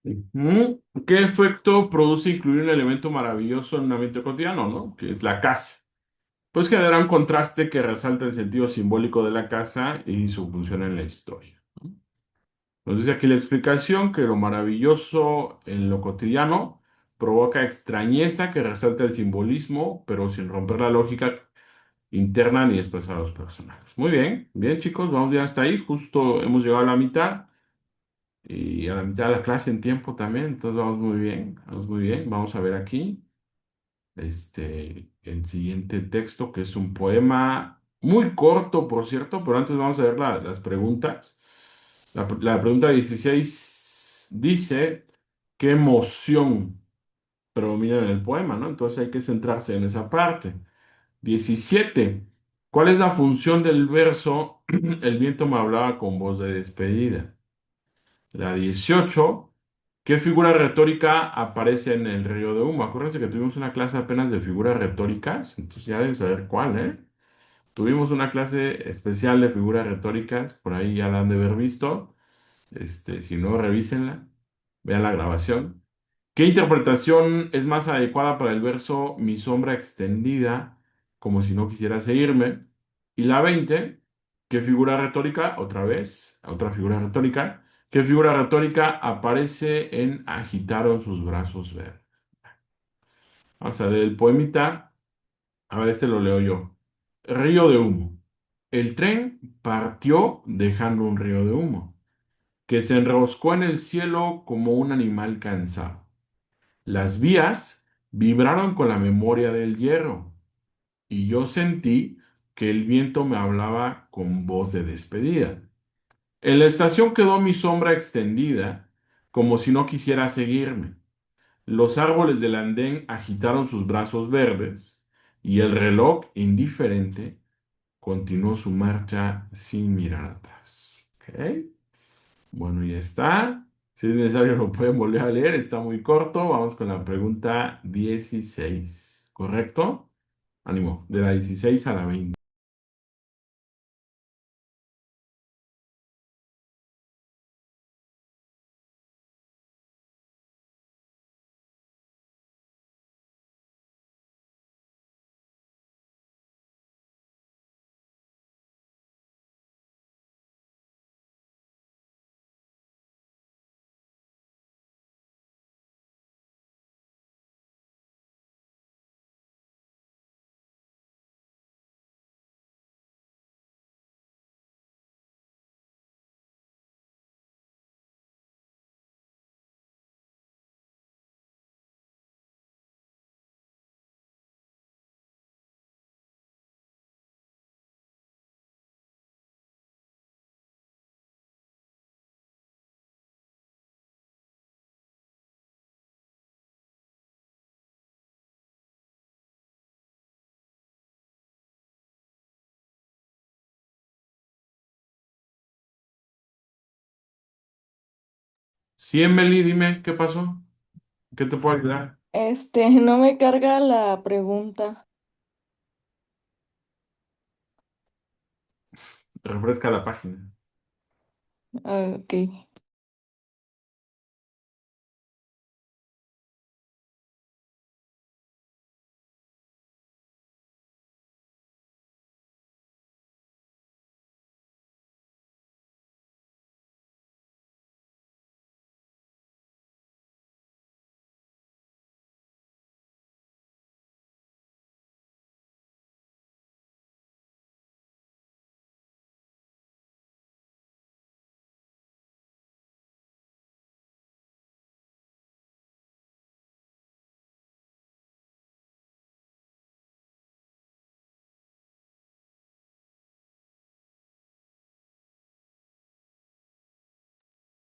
Speaker 1: Ujú. ¿Qué efecto produce incluir un elemento maravilloso en un ambiente cotidiano, ¿no? Que es la casa. Pues genera un contraste que resalta el sentido simbólico de la casa y su función en la historia. Nos dice aquí la explicación que lo maravilloso en lo cotidiano provoca extrañeza que resalta el simbolismo, pero sin romper la lógica interna ni expresar a los personajes. Muy bien, bien chicos, vamos bien hasta ahí. Justo hemos llegado a la mitad y a la mitad de la clase en tiempo también, entonces vamos muy bien, vamos muy bien. Vamos a ver aquí el siguiente texto que es un poema muy corto, por cierto, pero antes vamos a ver las preguntas. La pregunta 16 dice, ¿qué emoción predomina en el poema, ¿no? Entonces hay que centrarse en esa parte. 17. ¿Cuál es la función del verso El viento me hablaba con voz de despedida? La 18. ¿Qué figura retórica aparece en el río de humo? Acuérdense que tuvimos una clase apenas de figuras retóricas, entonces ya deben saber cuál, ¿eh? Tuvimos una clase especial de figuras retóricas, por ahí ya la han de haber visto. Si no, revísenla, vean la grabación. ¿Qué interpretación es más adecuada para el verso Mi sombra extendida, como si no quisiera seguirme? Y la 20, ¿qué figura retórica? Otra vez, otra figura retórica. ¿Qué figura retórica aparece en Agitaron sus brazos verdes? Vamos a leer el poemita. A ver, este lo leo yo. Río de humo. El tren partió dejando un río de humo que se enroscó en el cielo como un animal cansado. Las vías vibraron con la memoria del hierro, y yo sentí que el viento me hablaba con voz de despedida. En la estación quedó mi sombra extendida, como si no quisiera seguirme. Los árboles del andén agitaron sus brazos verdes, y el reloj, indiferente, continuó su marcha sin mirar atrás. ¿Ok? Bueno, ya está. Si es necesario, lo pueden volver a leer. Está muy corto. Vamos con la pregunta 16. ¿Correcto? Ánimo, de la 16 a la 20. Sí, Emily, dime, ¿qué pasó? ¿Qué te puedo ayudar?
Speaker 9: No me carga la pregunta.
Speaker 1: Refresca la página.
Speaker 9: Ah, ok.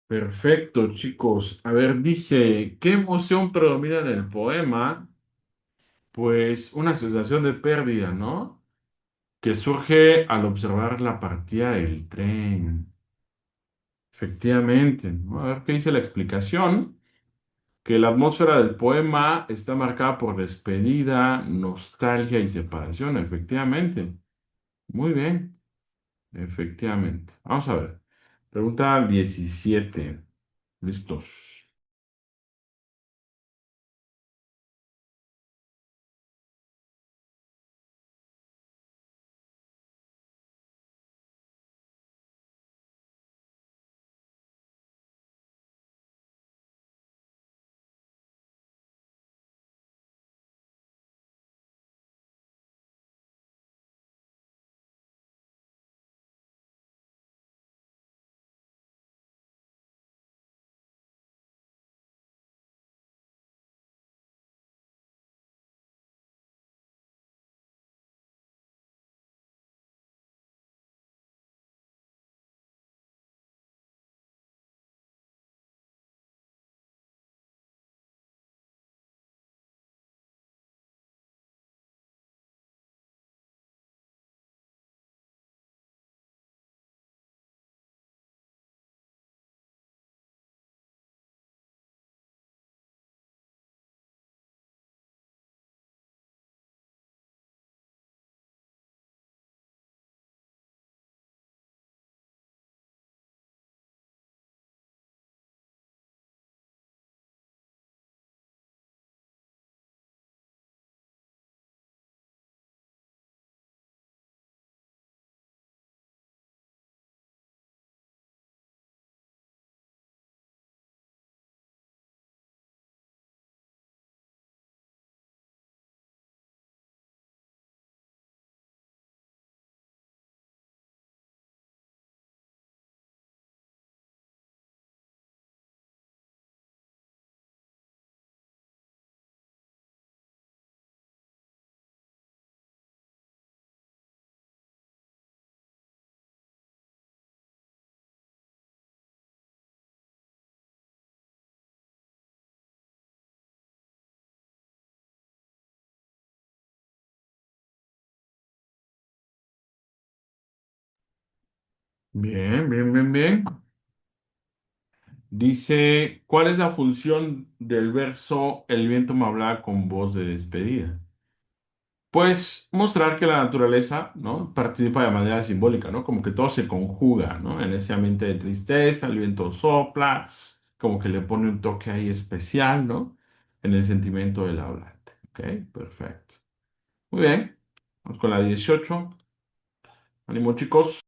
Speaker 1: Perfecto, chicos. A ver, dice, ¿qué emoción predomina en el poema? Pues una sensación de pérdida, ¿no? Que surge al observar la partida del tren. Efectivamente, ¿no? A ver qué dice la explicación. Que la atmósfera del poema está marcada por despedida, nostalgia y separación. Efectivamente. Muy bien. Efectivamente. Vamos a ver. Pregunta 17. Listos. Bien, bien, bien, bien. Dice, ¿cuál es la función del verso El viento me hablaba con voz de despedida? Pues mostrar que la naturaleza, ¿no? Participa de manera simbólica, ¿no? Como que todo se conjuga, ¿no? En ese ambiente de tristeza, el viento sopla, como que le pone un toque ahí especial, ¿no? En el sentimiento del hablante. ¿Ok? Perfecto. Muy bien. Vamos con la 18. Ánimo, chicos.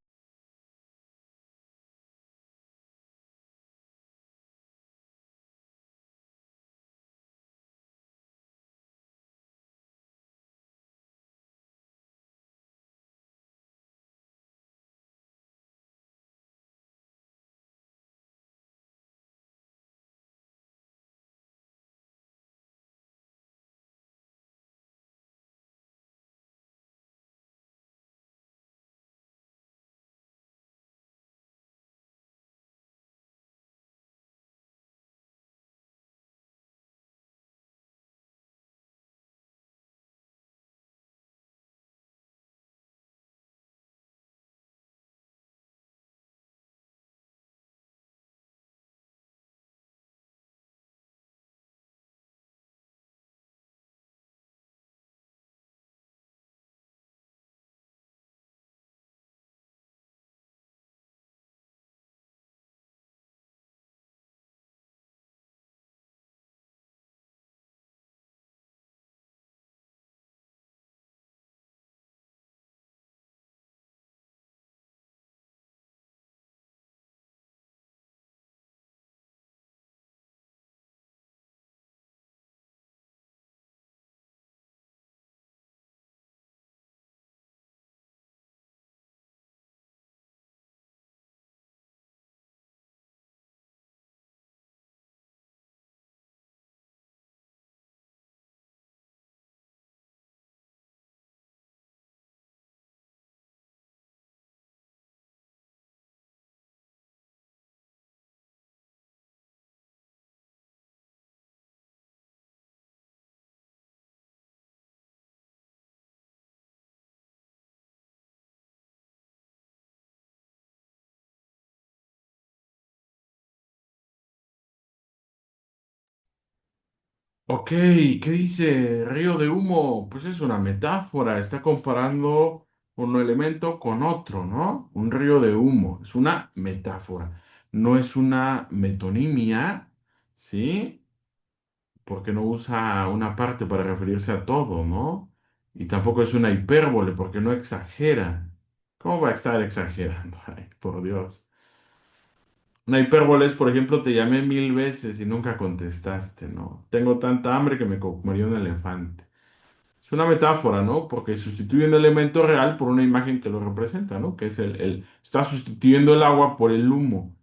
Speaker 1: Ok, ¿qué dice río de humo? Pues es una metáfora, está comparando un elemento con otro, ¿no? Un río de humo, es una metáfora, no es una metonimia, ¿sí? Porque no usa una parte para referirse a todo, ¿no? Y tampoco es una hipérbole porque no exagera. ¿Cómo va a estar exagerando? Ay, por Dios. Una hipérbole es, por ejemplo, te llamé 1000 veces y nunca contestaste, ¿no? Tengo tanta hambre que me comería un elefante. Es una metáfora, ¿no? Porque sustituye un elemento real por una imagen que lo representa, ¿no? Que es está sustituyendo el agua por el humo,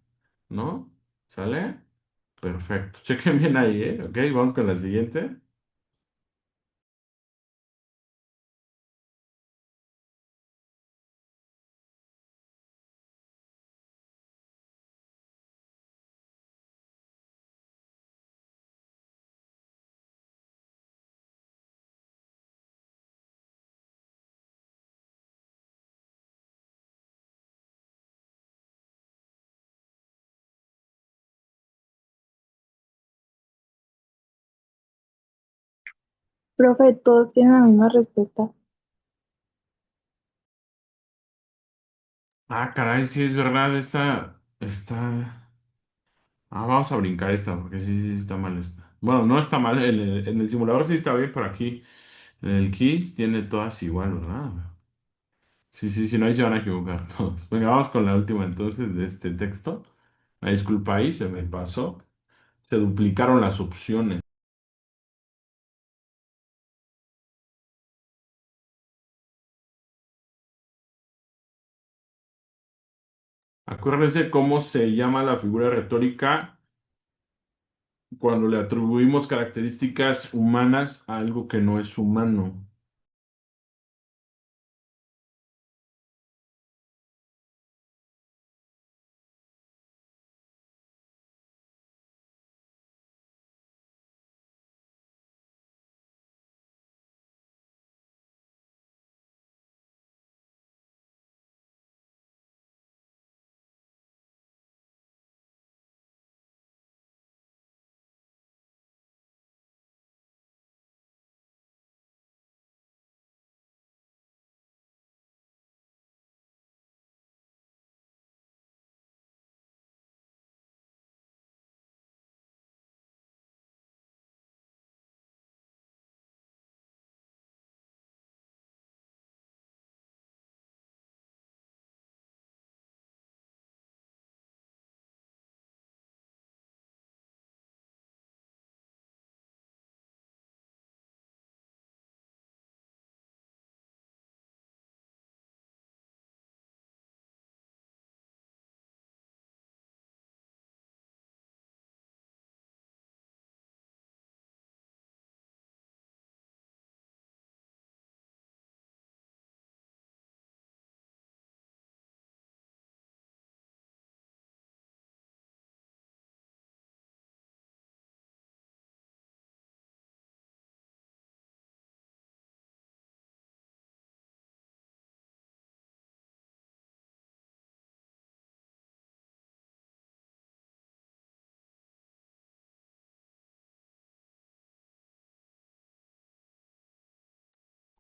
Speaker 1: ¿no? ¿Sale? Perfecto. Chequen bien ahí, ¿eh? Ok, vamos con la siguiente.
Speaker 11: Profe, todos tienen la misma respuesta.
Speaker 1: Ah, caray, sí es verdad, esta. Vamos a brincar esta, porque sí, sí está mal esta. Bueno, no está mal, en el simulador sí está bien, pero aquí en el Kiss tiene todas igual, ¿verdad? Sí, sí, sí, no, ahí se van a equivocar todos. Venga, vamos con la última entonces de este texto. Me disculpa ahí, se me pasó. Se duplicaron las opciones. Acuérdense cómo se llama la figura retórica cuando le atribuimos características humanas a algo que no es humano.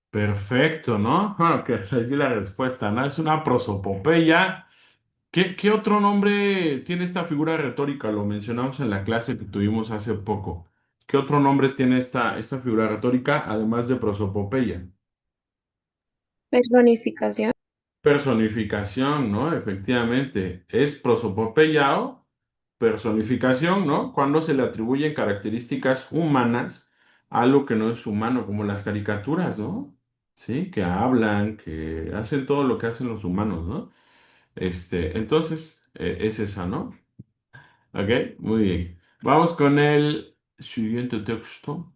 Speaker 1: Perfecto, ¿no? Bueno, que les di la respuesta, ¿no? Es una prosopopeya. ¿Qué otro nombre tiene esta figura retórica? Lo mencionamos en la clase que tuvimos hace poco. ¿Qué otro nombre tiene esta figura retórica además de prosopopeya?
Speaker 12: Personificación.
Speaker 1: Personificación, ¿no? Efectivamente, es prosopopeyao, personificación, ¿no? Cuando se le atribuyen características humanas a algo que no es humano, como las caricaturas, ¿no? Sí, que hablan, que hacen todo lo que hacen los humanos, ¿no? Entonces, es esa, ¿no? Ok, muy bien. Vamos con el siguiente texto.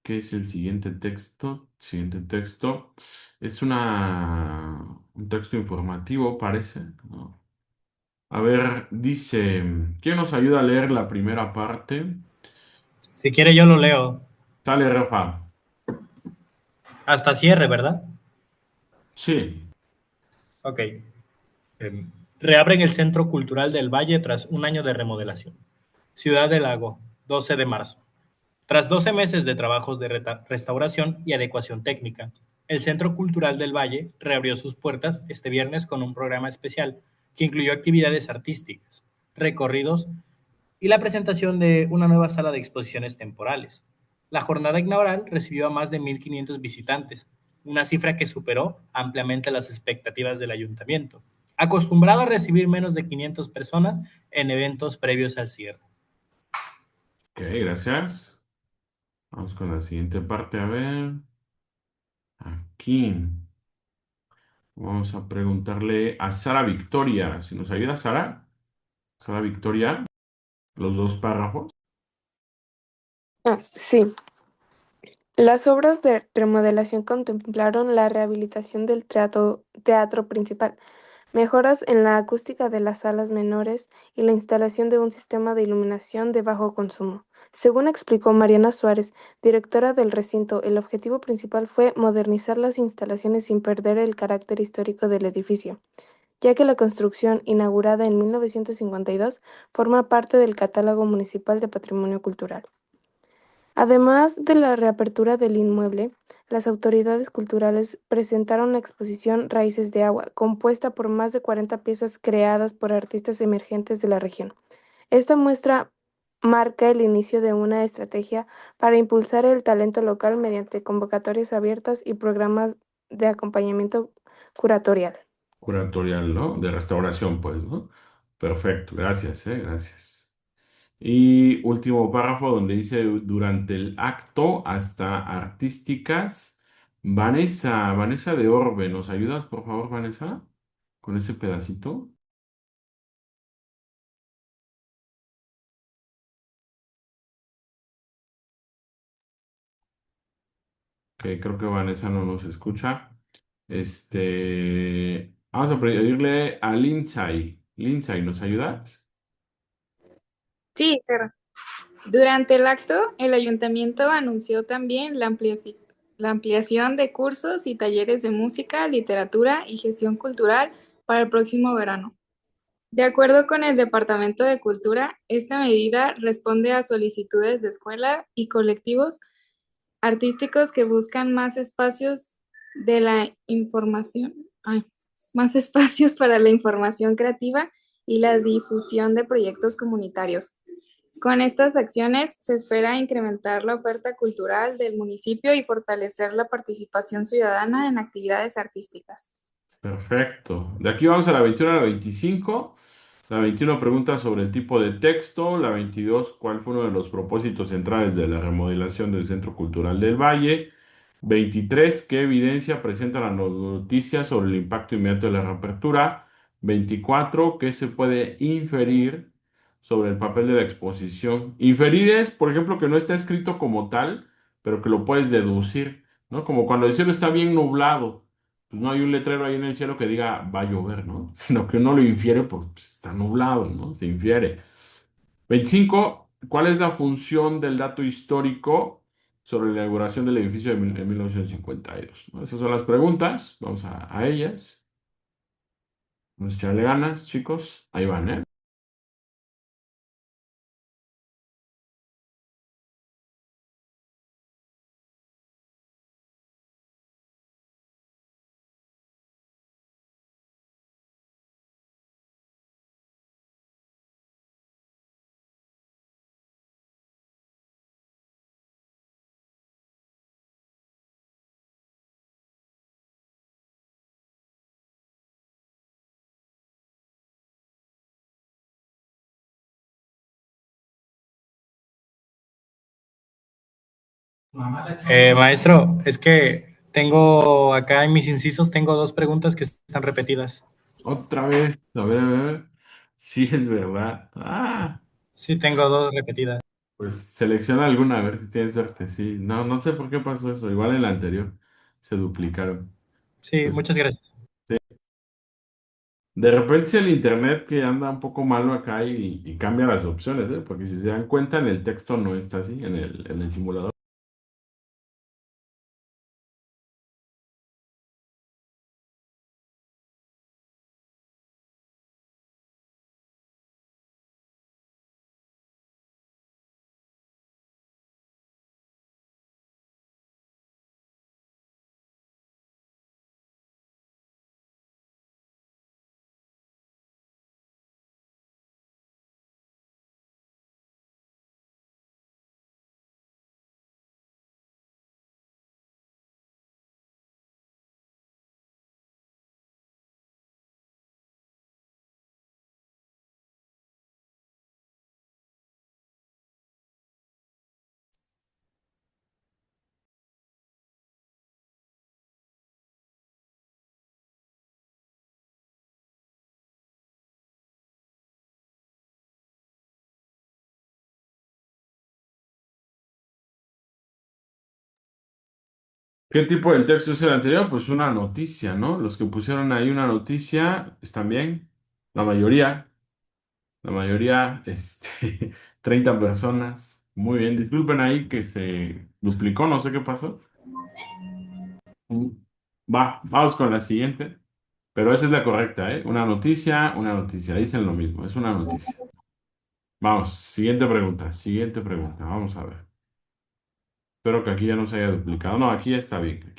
Speaker 1: ¿Qué es el siguiente texto? Siguiente texto es un texto informativo, parece, ¿no? A ver, dice, ¿quién nos ayuda a leer la primera parte?
Speaker 3: Si quiere yo lo leo.
Speaker 1: Sale, Rafa.
Speaker 3: Hasta cierre, ¿verdad?
Speaker 1: Sí.
Speaker 3: Ok. Reabren el Centro Cultural del Valle tras un año de remodelación. Ciudad del Lago, 12 de marzo. Tras 12 meses de trabajos de restauración y adecuación técnica, el Centro Cultural del Valle reabrió sus puertas este viernes con un programa especial que incluyó actividades artísticas, recorridos y la presentación de una nueva sala de exposiciones temporales. La jornada inaugural recibió a más de 1,500 visitantes, una cifra que superó ampliamente las expectativas del ayuntamiento, acostumbrado a recibir menos de 500 personas en eventos previos al cierre.
Speaker 1: Ok, gracias. Vamos con la siguiente parte. A ver, aquí. Vamos a preguntarle a Sara Victoria. Si nos ayuda, Sara. Sara Victoria, los dos párrafos.
Speaker 12: Sí, las obras de remodelación contemplaron la rehabilitación del teatro principal, mejoras en la acústica de las salas menores y la instalación de un sistema de iluminación de bajo consumo. Según explicó Mariana Suárez, directora del recinto, el objetivo principal fue modernizar las instalaciones sin perder el carácter histórico del edificio, ya que la construcción, inaugurada en 1952, forma parte del Catálogo Municipal de Patrimonio Cultural. Además de la reapertura del inmueble, las autoridades culturales presentaron la exposición Raíces de Agua, compuesta por más de 40 piezas creadas por artistas emergentes de la región. Esta muestra marca el inicio de una estrategia para impulsar el talento local mediante convocatorias abiertas y programas de acompañamiento curatorial.
Speaker 1: Curatorial, ¿no? De restauración, pues, ¿no? Perfecto, gracias, gracias. Y último párrafo donde dice, durante el acto hasta artísticas, Vanessa de Orbe, ¿nos ayudas, por favor, Vanessa? Con ese pedacito. Que creo que Vanessa no nos escucha. Vamos a pedirle a Lindsay. Lindsay, ¿nos ayudas?
Speaker 13: Sí, claro. Durante el acto, el ayuntamiento anunció también la ampliación de cursos y talleres de música, literatura y gestión cultural para el próximo verano. De acuerdo con el Departamento de Cultura, esta medida responde a solicitudes de escuela y colectivos artísticos que buscan más espacios de la información, más espacios para la información creativa y la difusión de proyectos comunitarios. Con estas acciones se espera incrementar la oferta cultural del municipio y fortalecer la participación ciudadana en actividades artísticas.
Speaker 1: Perfecto. De aquí vamos a la 21 a la 25. La 21 pregunta sobre el tipo de texto. La 22, cuál fue uno de los propósitos centrales de la remodelación del Centro Cultural del Valle. 23, qué evidencia presenta la noticia sobre el impacto inmediato de la reapertura. 24, qué se puede inferir sobre el papel de la exposición. Inferir es, por ejemplo, que no está escrito como tal, pero que lo puedes deducir, ¿no? Como cuando el cielo está bien nublado, pues no hay un letrero ahí en el cielo que diga va a llover, ¿no? Sino que uno lo infiere porque pues, está nublado, ¿no? Se infiere. 25, ¿cuál es la función del dato histórico sobre la inauguración del edificio en 1952? ¿No? Esas son las preguntas, vamos a ellas. Vamos a echarle ganas, chicos. Ahí van, ¿eh?
Speaker 3: Maestro, es que tengo acá en mis incisos, tengo dos preguntas que están repetidas.
Speaker 1: Otra vez, a ver, a ver. Sí, es verdad. Ah,
Speaker 3: Sí, tengo dos repetidas.
Speaker 1: pues selecciona alguna a ver si tienes suerte. Sí, no, no sé por qué pasó eso. Igual en la anterior se duplicaron.
Speaker 3: Sí,
Speaker 1: Pues
Speaker 3: muchas gracias.
Speaker 1: sí. De repente es el internet que anda un poco malo acá y cambia las opciones, ¿eh? Porque si se dan cuenta, en el texto no está así, en el simulador. ¿Qué tipo de texto es el anterior? Pues una noticia, ¿no? Los que pusieron ahí una noticia están bien. La mayoría, la mayoría, 30 personas. Muy bien. Disculpen ahí que se duplicó, no sé qué pasó. Mm, vamos con la siguiente. Pero esa es la correcta, ¿eh? Una noticia. Dicen lo mismo, es una noticia. Vamos, siguiente pregunta. Vamos a ver. Espero que aquí ya no se haya duplicado. No, aquí ya está bien.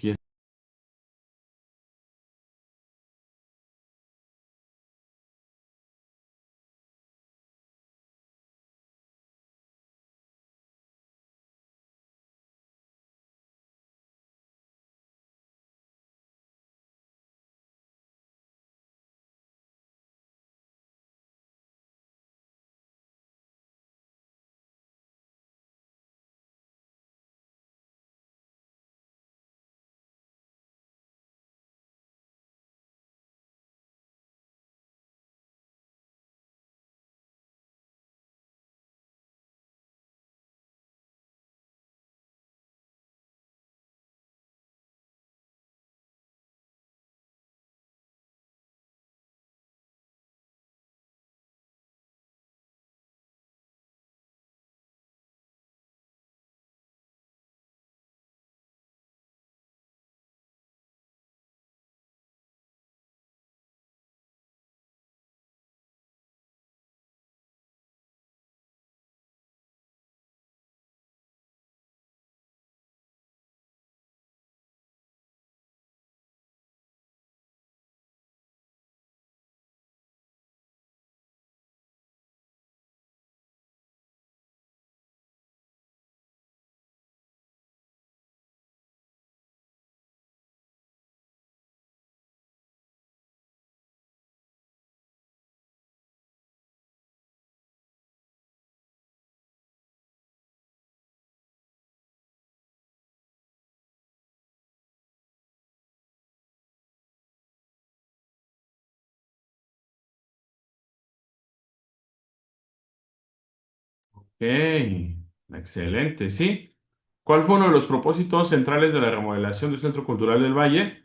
Speaker 1: Ok, excelente, sí. ¿Cuál fue uno de los propósitos centrales de la remodelación del Centro Cultural del Valle?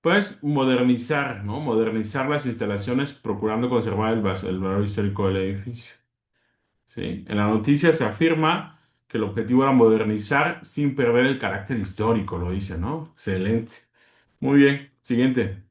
Speaker 1: Pues modernizar, ¿no? Modernizar las instalaciones procurando conservar el valor histórico del edificio. ¿Sí? En la noticia se afirma que el objetivo era modernizar sin perder el carácter histórico, lo dice, ¿no? Excelente. Muy bien, siguiente.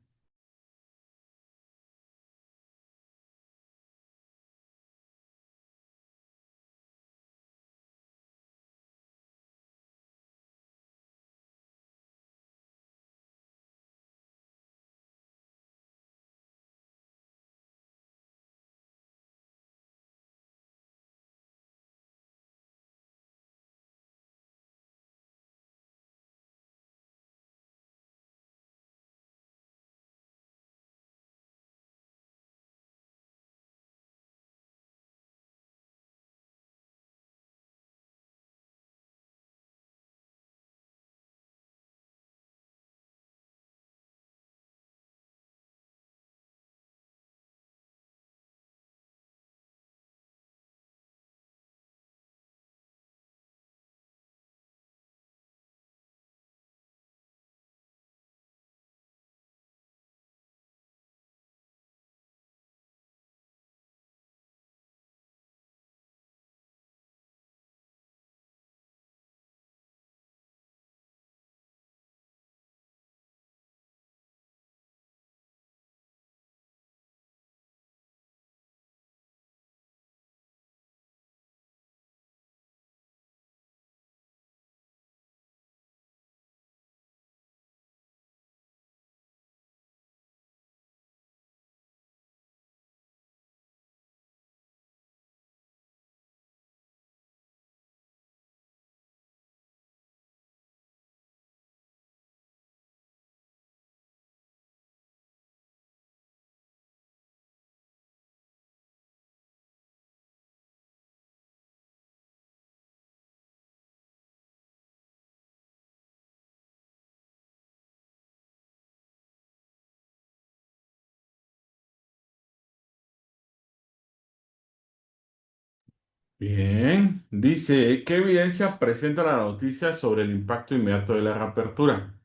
Speaker 1: Bien, dice, ¿qué evidencia presenta la noticia sobre el impacto inmediato de la reapertura?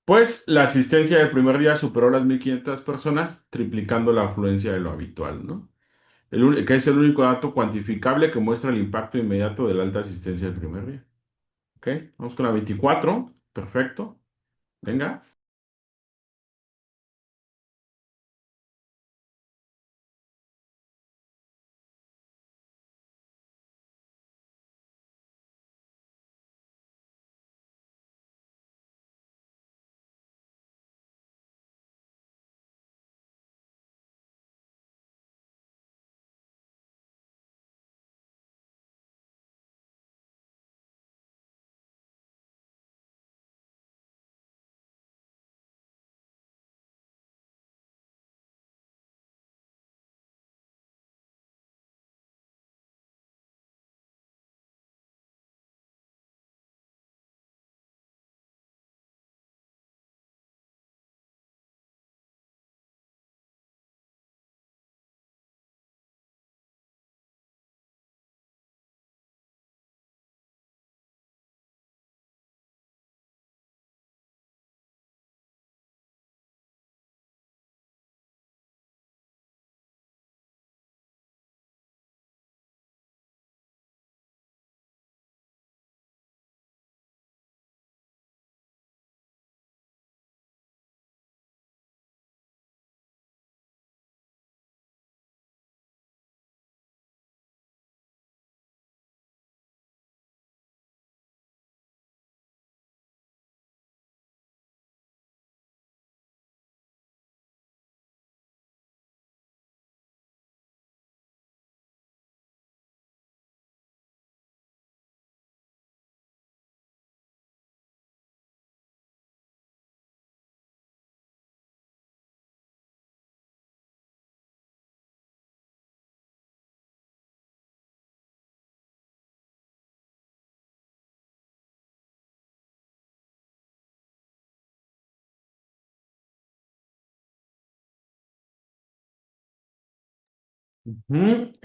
Speaker 1: Pues la asistencia del primer día superó las 1.500 personas, triplicando la afluencia de lo habitual, ¿no? Que es el único dato cuantificable que muestra el impacto inmediato de la alta asistencia del primer día. Ok, vamos con la 24. Perfecto. Venga.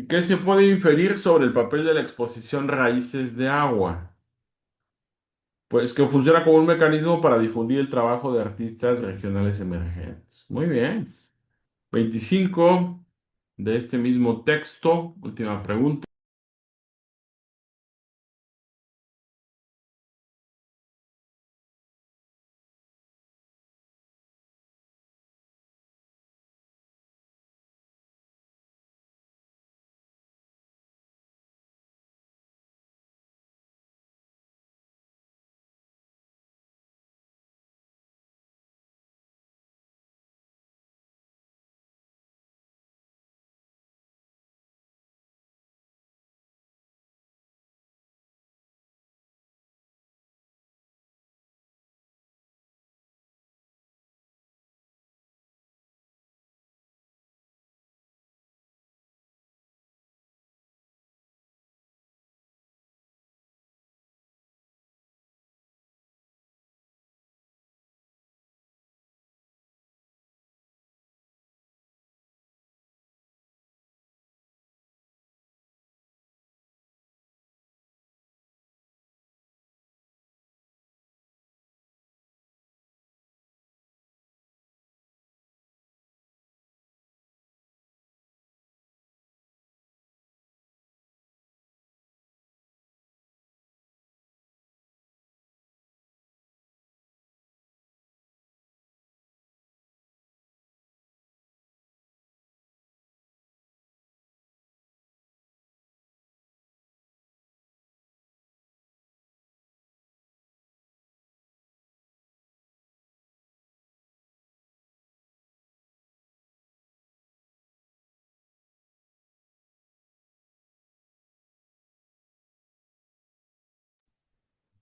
Speaker 1: ¿Qué se puede inferir sobre el papel de la exposición raíces de agua? Pues que funciona como un mecanismo para difundir el trabajo de artistas regionales emergentes. Muy bien. 25 de este mismo texto. Última pregunta.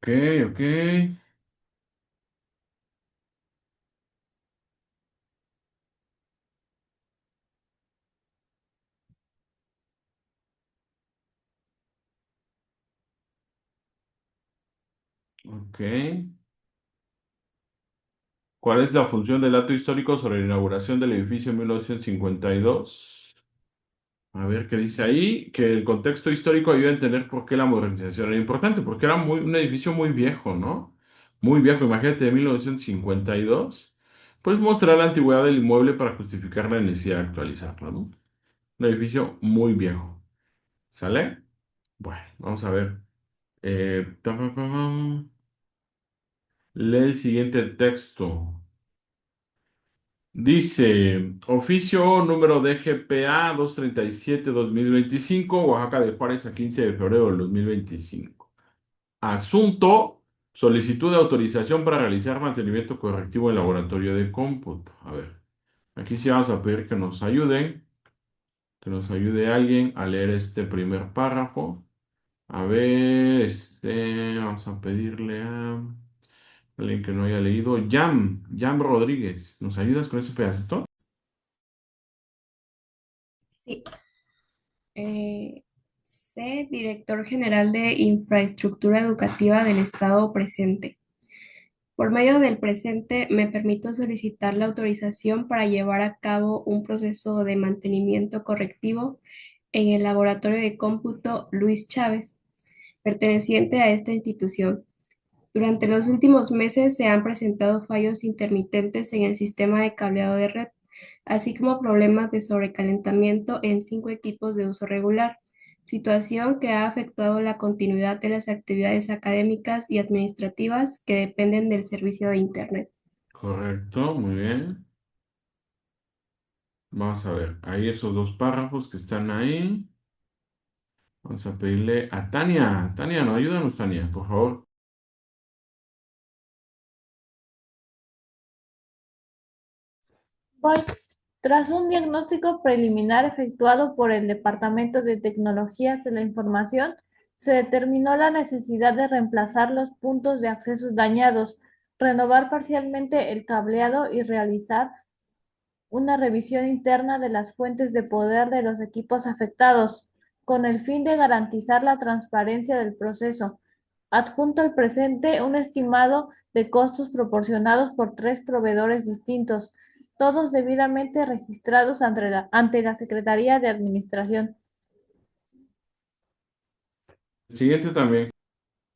Speaker 1: Ok, ok. Ok. ¿Cuál es la función del dato histórico sobre la inauguración del edificio en 1952? A ver qué dice ahí, que el contexto histórico ayuda a entender por qué la modernización era importante, porque era un edificio muy viejo, ¿no? muy viejo, imagínate, de 1952, pues mostrar la antigüedad del inmueble para justificar la necesidad de actualizarlo, ¿no? Un edificio muy viejo. ¿Sale? Bueno, vamos a ver. Pam, pam, pam, pam. Lee el siguiente texto. Dice, oficio número DGPA 237-2025, Oaxaca de Juárez a 15 de febrero del 2025. Asunto, solicitud de autorización para realizar mantenimiento correctivo en laboratorio de cómputo. A ver, aquí sí vamos a pedir que nos ayuden, que nos ayude alguien a leer este primer párrafo. A ver, vamos a pedirle a alguien que no haya leído. Jam Rodríguez, ¿nos ayudas con ese pedacito?
Speaker 14: Sí. C. Director General de Infraestructura Educativa del Estado presente. Por medio del presente, me permito solicitar la autorización para llevar a cabo un proceso de mantenimiento correctivo en el laboratorio de cómputo Luis Chávez, perteneciente a esta institución. Durante los últimos meses se han presentado fallos intermitentes en el sistema de cableado de red, así como problemas de sobrecalentamiento en 5 equipos de uso regular, situación que ha afectado la continuidad de las actividades académicas y administrativas que dependen del servicio de Internet.
Speaker 1: Correcto, muy bien. Vamos a ver, ahí esos dos párrafos que están ahí. Vamos a pedirle a Tania. Tania, no, ayúdanos, Tania, por favor.
Speaker 2: Voy. Tras un diagnóstico preliminar efectuado por el Departamento de Tecnologías de la Información, se determinó la necesidad de reemplazar los puntos de accesos dañados, renovar parcialmente el cableado y realizar una revisión interna de las fuentes de poder de los equipos afectados, con el fin de garantizar la transparencia del proceso. Adjunto al presente un estimado de costos proporcionados por 3 proveedores distintos, todos debidamente registrados ante la Secretaría de Administración.
Speaker 1: El siguiente también.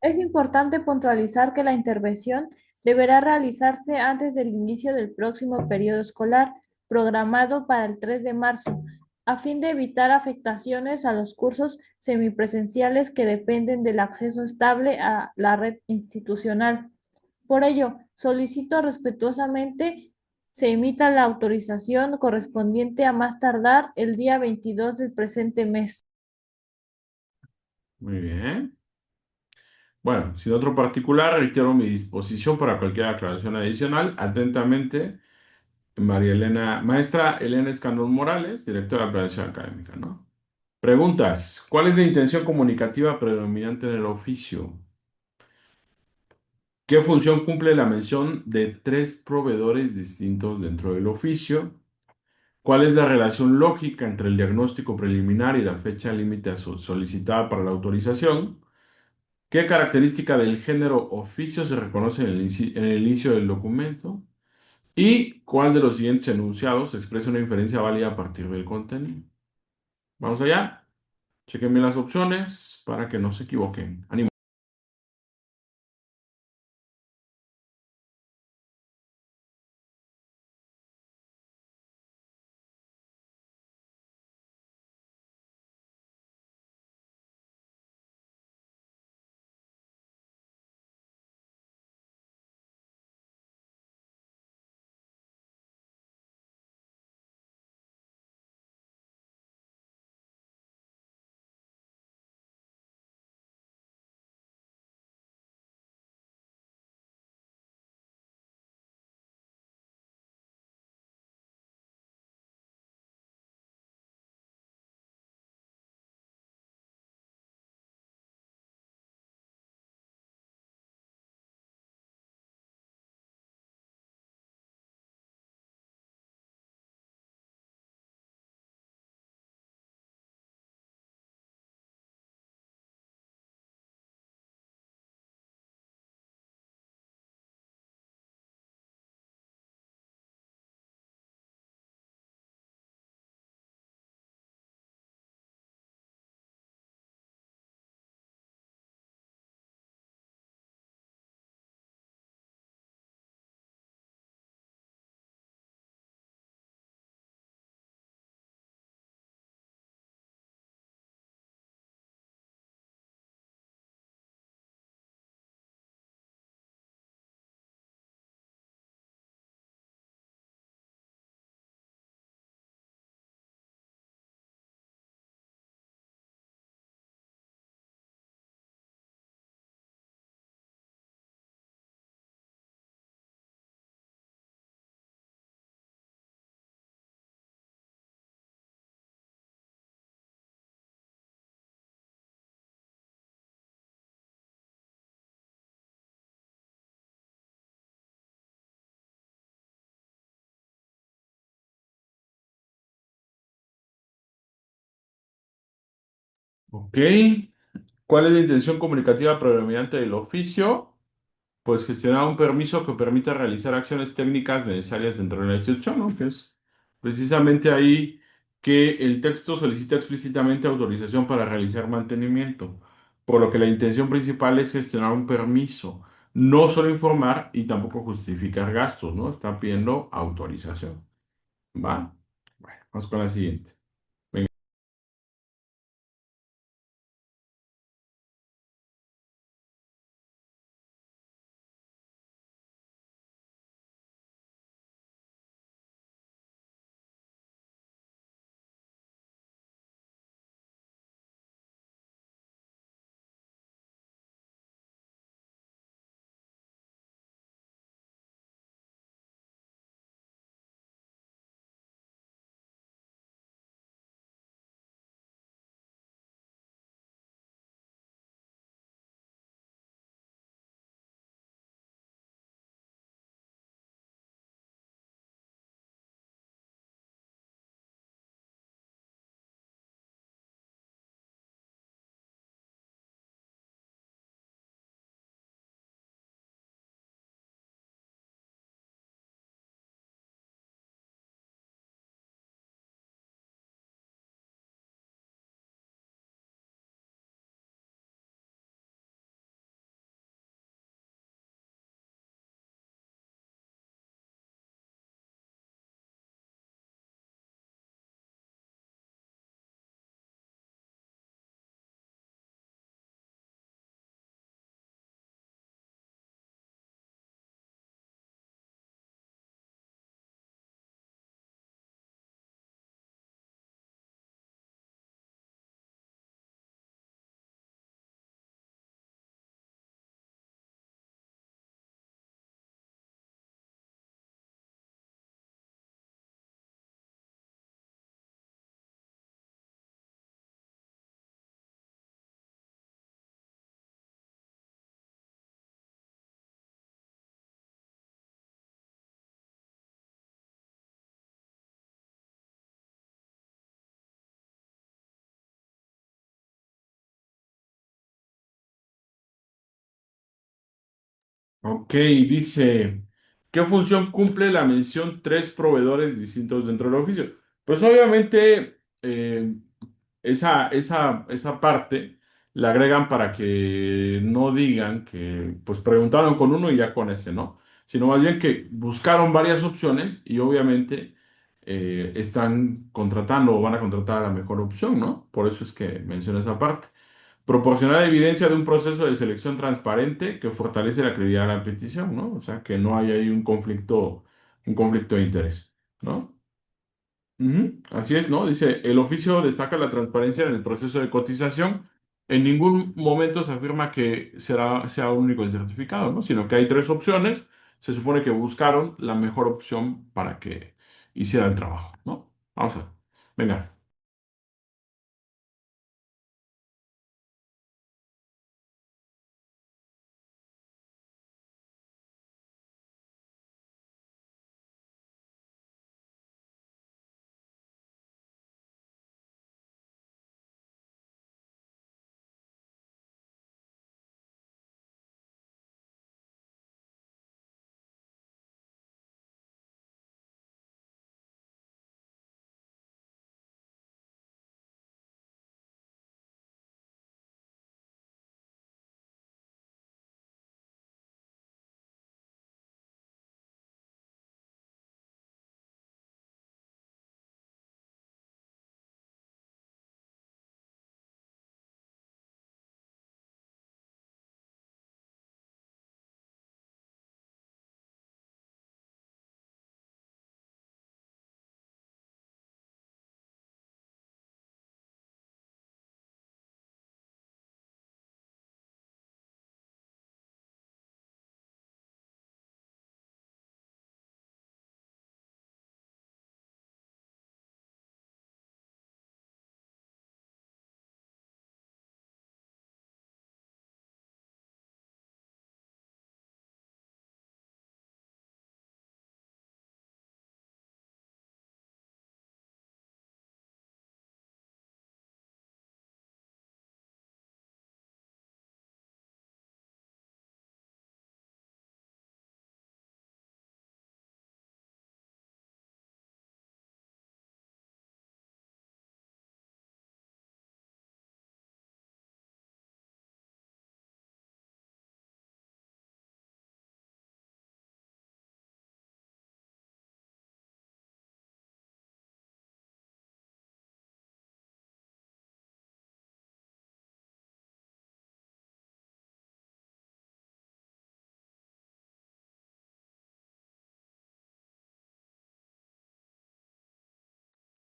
Speaker 2: Es importante puntualizar que la intervención deberá realizarse antes del inicio del próximo periodo escolar, programado para el 3 de marzo, a fin de evitar afectaciones a los cursos semipresenciales que dependen del acceso estable a la red institucional. Por ello, solicito respetuosamente se emita la autorización correspondiente a más tardar el día 22 del presente mes.
Speaker 1: Muy bien. Bueno, sin otro particular, reitero mi disposición para cualquier aclaración adicional. Atentamente, Maestra Elena Escandón Morales, directora de Planeación Académica, ¿no? Preguntas. ¿Cuál es la intención comunicativa predominante en el oficio? ¿Qué función cumple la mención de 3 proveedores distintos dentro del oficio? ¿Cuál es la relación lógica entre el diagnóstico preliminar y la fecha límite solicitada para la autorización? ¿Qué característica del género oficio se reconoce en el inicio del documento? ¿Y cuál de los siguientes enunciados expresa una inferencia válida a partir del contenido? Vamos allá. Chequen bien las opciones para que no se equivoquen. Ánimo. Ok. ¿Cuál es la intención comunicativa predominante del oficio? Pues gestionar un permiso que permita realizar acciones técnicas necesarias dentro de la institución, ¿no? Que es precisamente ahí que el texto solicita explícitamente autorización para realizar mantenimiento, por lo que la intención principal es gestionar un permiso, no solo informar y tampoco justificar gastos, ¿no? Está pidiendo autorización, ¿va? Bueno, vamos con la siguiente. Venga. Ok, dice, ¿qué función cumple la mención tres proveedores distintos dentro del oficio? Pues obviamente esa parte la agregan para que no digan que pues preguntaron con uno y ya con ese, ¿no? Sino más bien que buscaron varias opciones y obviamente están contratando o van a contratar a la mejor opción, ¿no? Por eso es que menciona esa parte. Proporcionar evidencia de un proceso de selección transparente que fortalece la credibilidad de la petición, ¿no? O sea, que no haya ahí un conflicto de interés, ¿no? Ujú, así es, ¿no? Dice, el oficio destaca la transparencia en el proceso de cotización. En ningún momento se afirma que sea único el certificado, ¿no? Sino que hay tres opciones. Se supone que buscaron la mejor opción para que hiciera el trabajo, ¿no? Vamos a ver. Venga.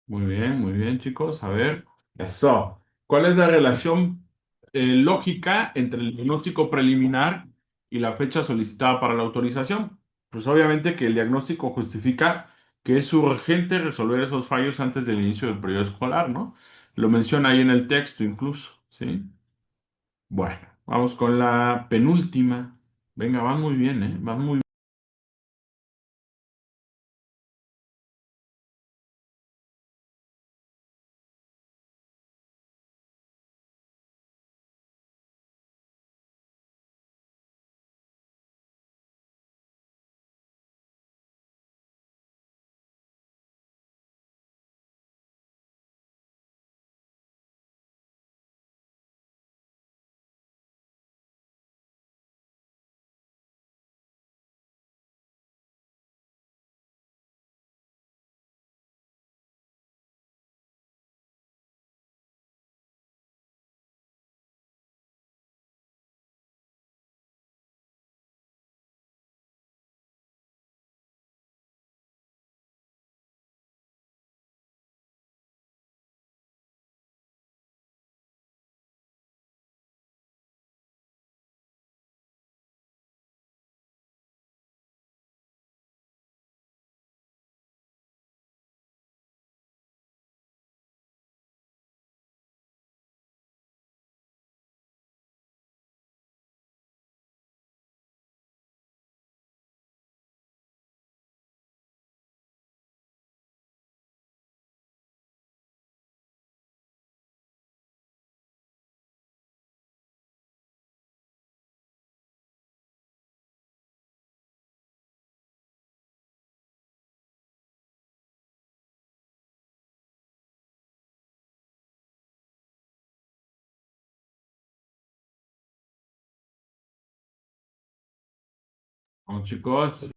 Speaker 1: muy bien, chicos. A ver, eso. ¿Cuál es la relación lógica entre el diagnóstico preliminar y la fecha solicitada para la autorización? Pues obviamente que el diagnóstico justifica que es urgente resolver esos fallos antes del inicio del periodo escolar, ¿no? Lo menciona ahí en el texto incluso, ¿sí? Bueno, vamos con la penúltima. Venga, van muy bien, ¿eh? Van muy bien, chicos.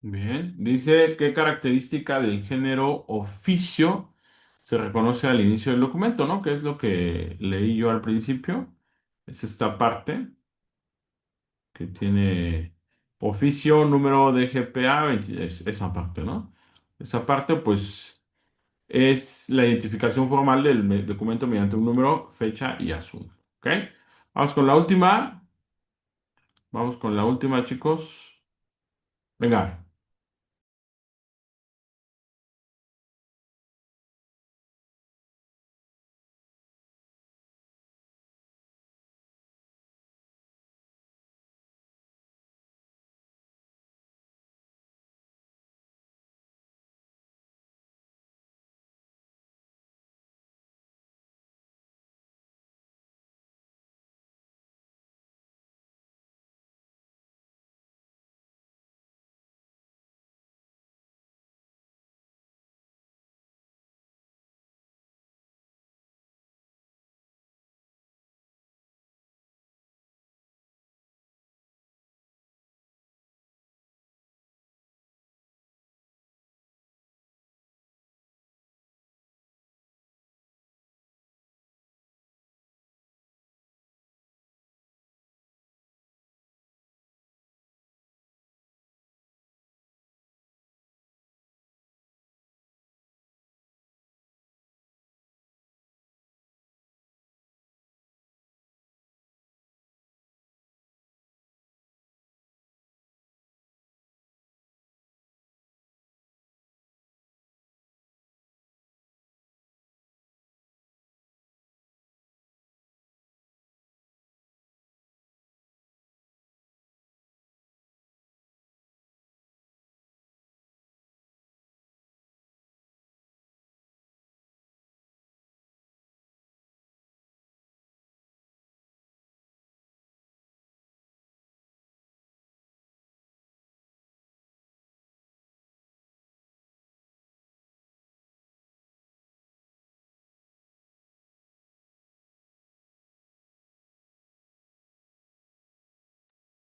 Speaker 1: Bien, dice qué característica del género oficio se reconoce al inicio del documento, ¿no? Que es lo que leí yo al principio. Es esta parte que tiene oficio, número de GPA, esa parte, ¿no? Esa parte, pues, es la identificación formal del documento mediante un número, fecha y asunto. ¿Ok? Vamos con la última. Vamos con la última, chicos. Venga.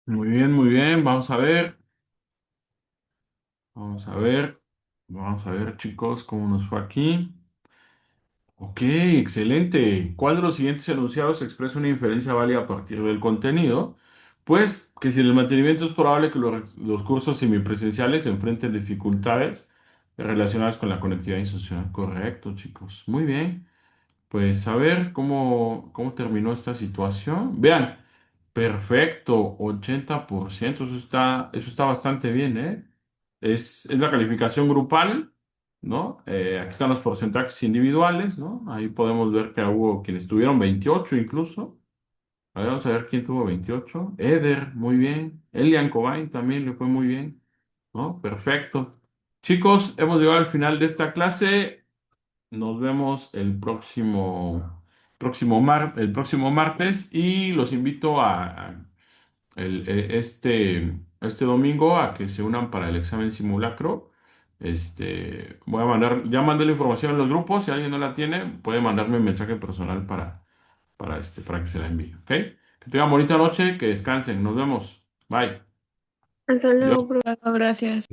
Speaker 1: Muy bien, muy bien. Vamos a ver. Vamos a ver. Vamos a ver, chicos, cómo nos fue aquí. Ok, excelente. ¿Cuál de los siguientes enunciados expresa una inferencia válida a partir del contenido? Pues que si en el mantenimiento es probable que los cursos semipresenciales enfrenten dificultades relacionadas con la conectividad institucional. Correcto, chicos. Muy bien. Pues a ver cómo terminó esta situación. Vean, perfecto, 80%. Eso está bastante bien, ¿eh? Es la calificación grupal, ¿no? Aquí están los porcentajes individuales, ¿no? Ahí podemos ver que hubo quienes tuvieron 28 incluso. A ver, vamos a ver quién tuvo 28. Eder, muy bien. Elian Cobain también le fue muy bien, ¿no? Perfecto. Chicos, hemos llegado al final de esta clase. Nos vemos el próximo martes y los invito este domingo a que se unan para el examen simulacro. Ya mandé la información en los grupos. Si alguien no la tiene, puede mandarme un mensaje personal para que se la envíe. ¿Ok? Que tengan bonita noche, que descansen. Nos vemos. Bye.
Speaker 13: Hasta
Speaker 1: Adiós.
Speaker 13: luego, profe.
Speaker 9: Gracias.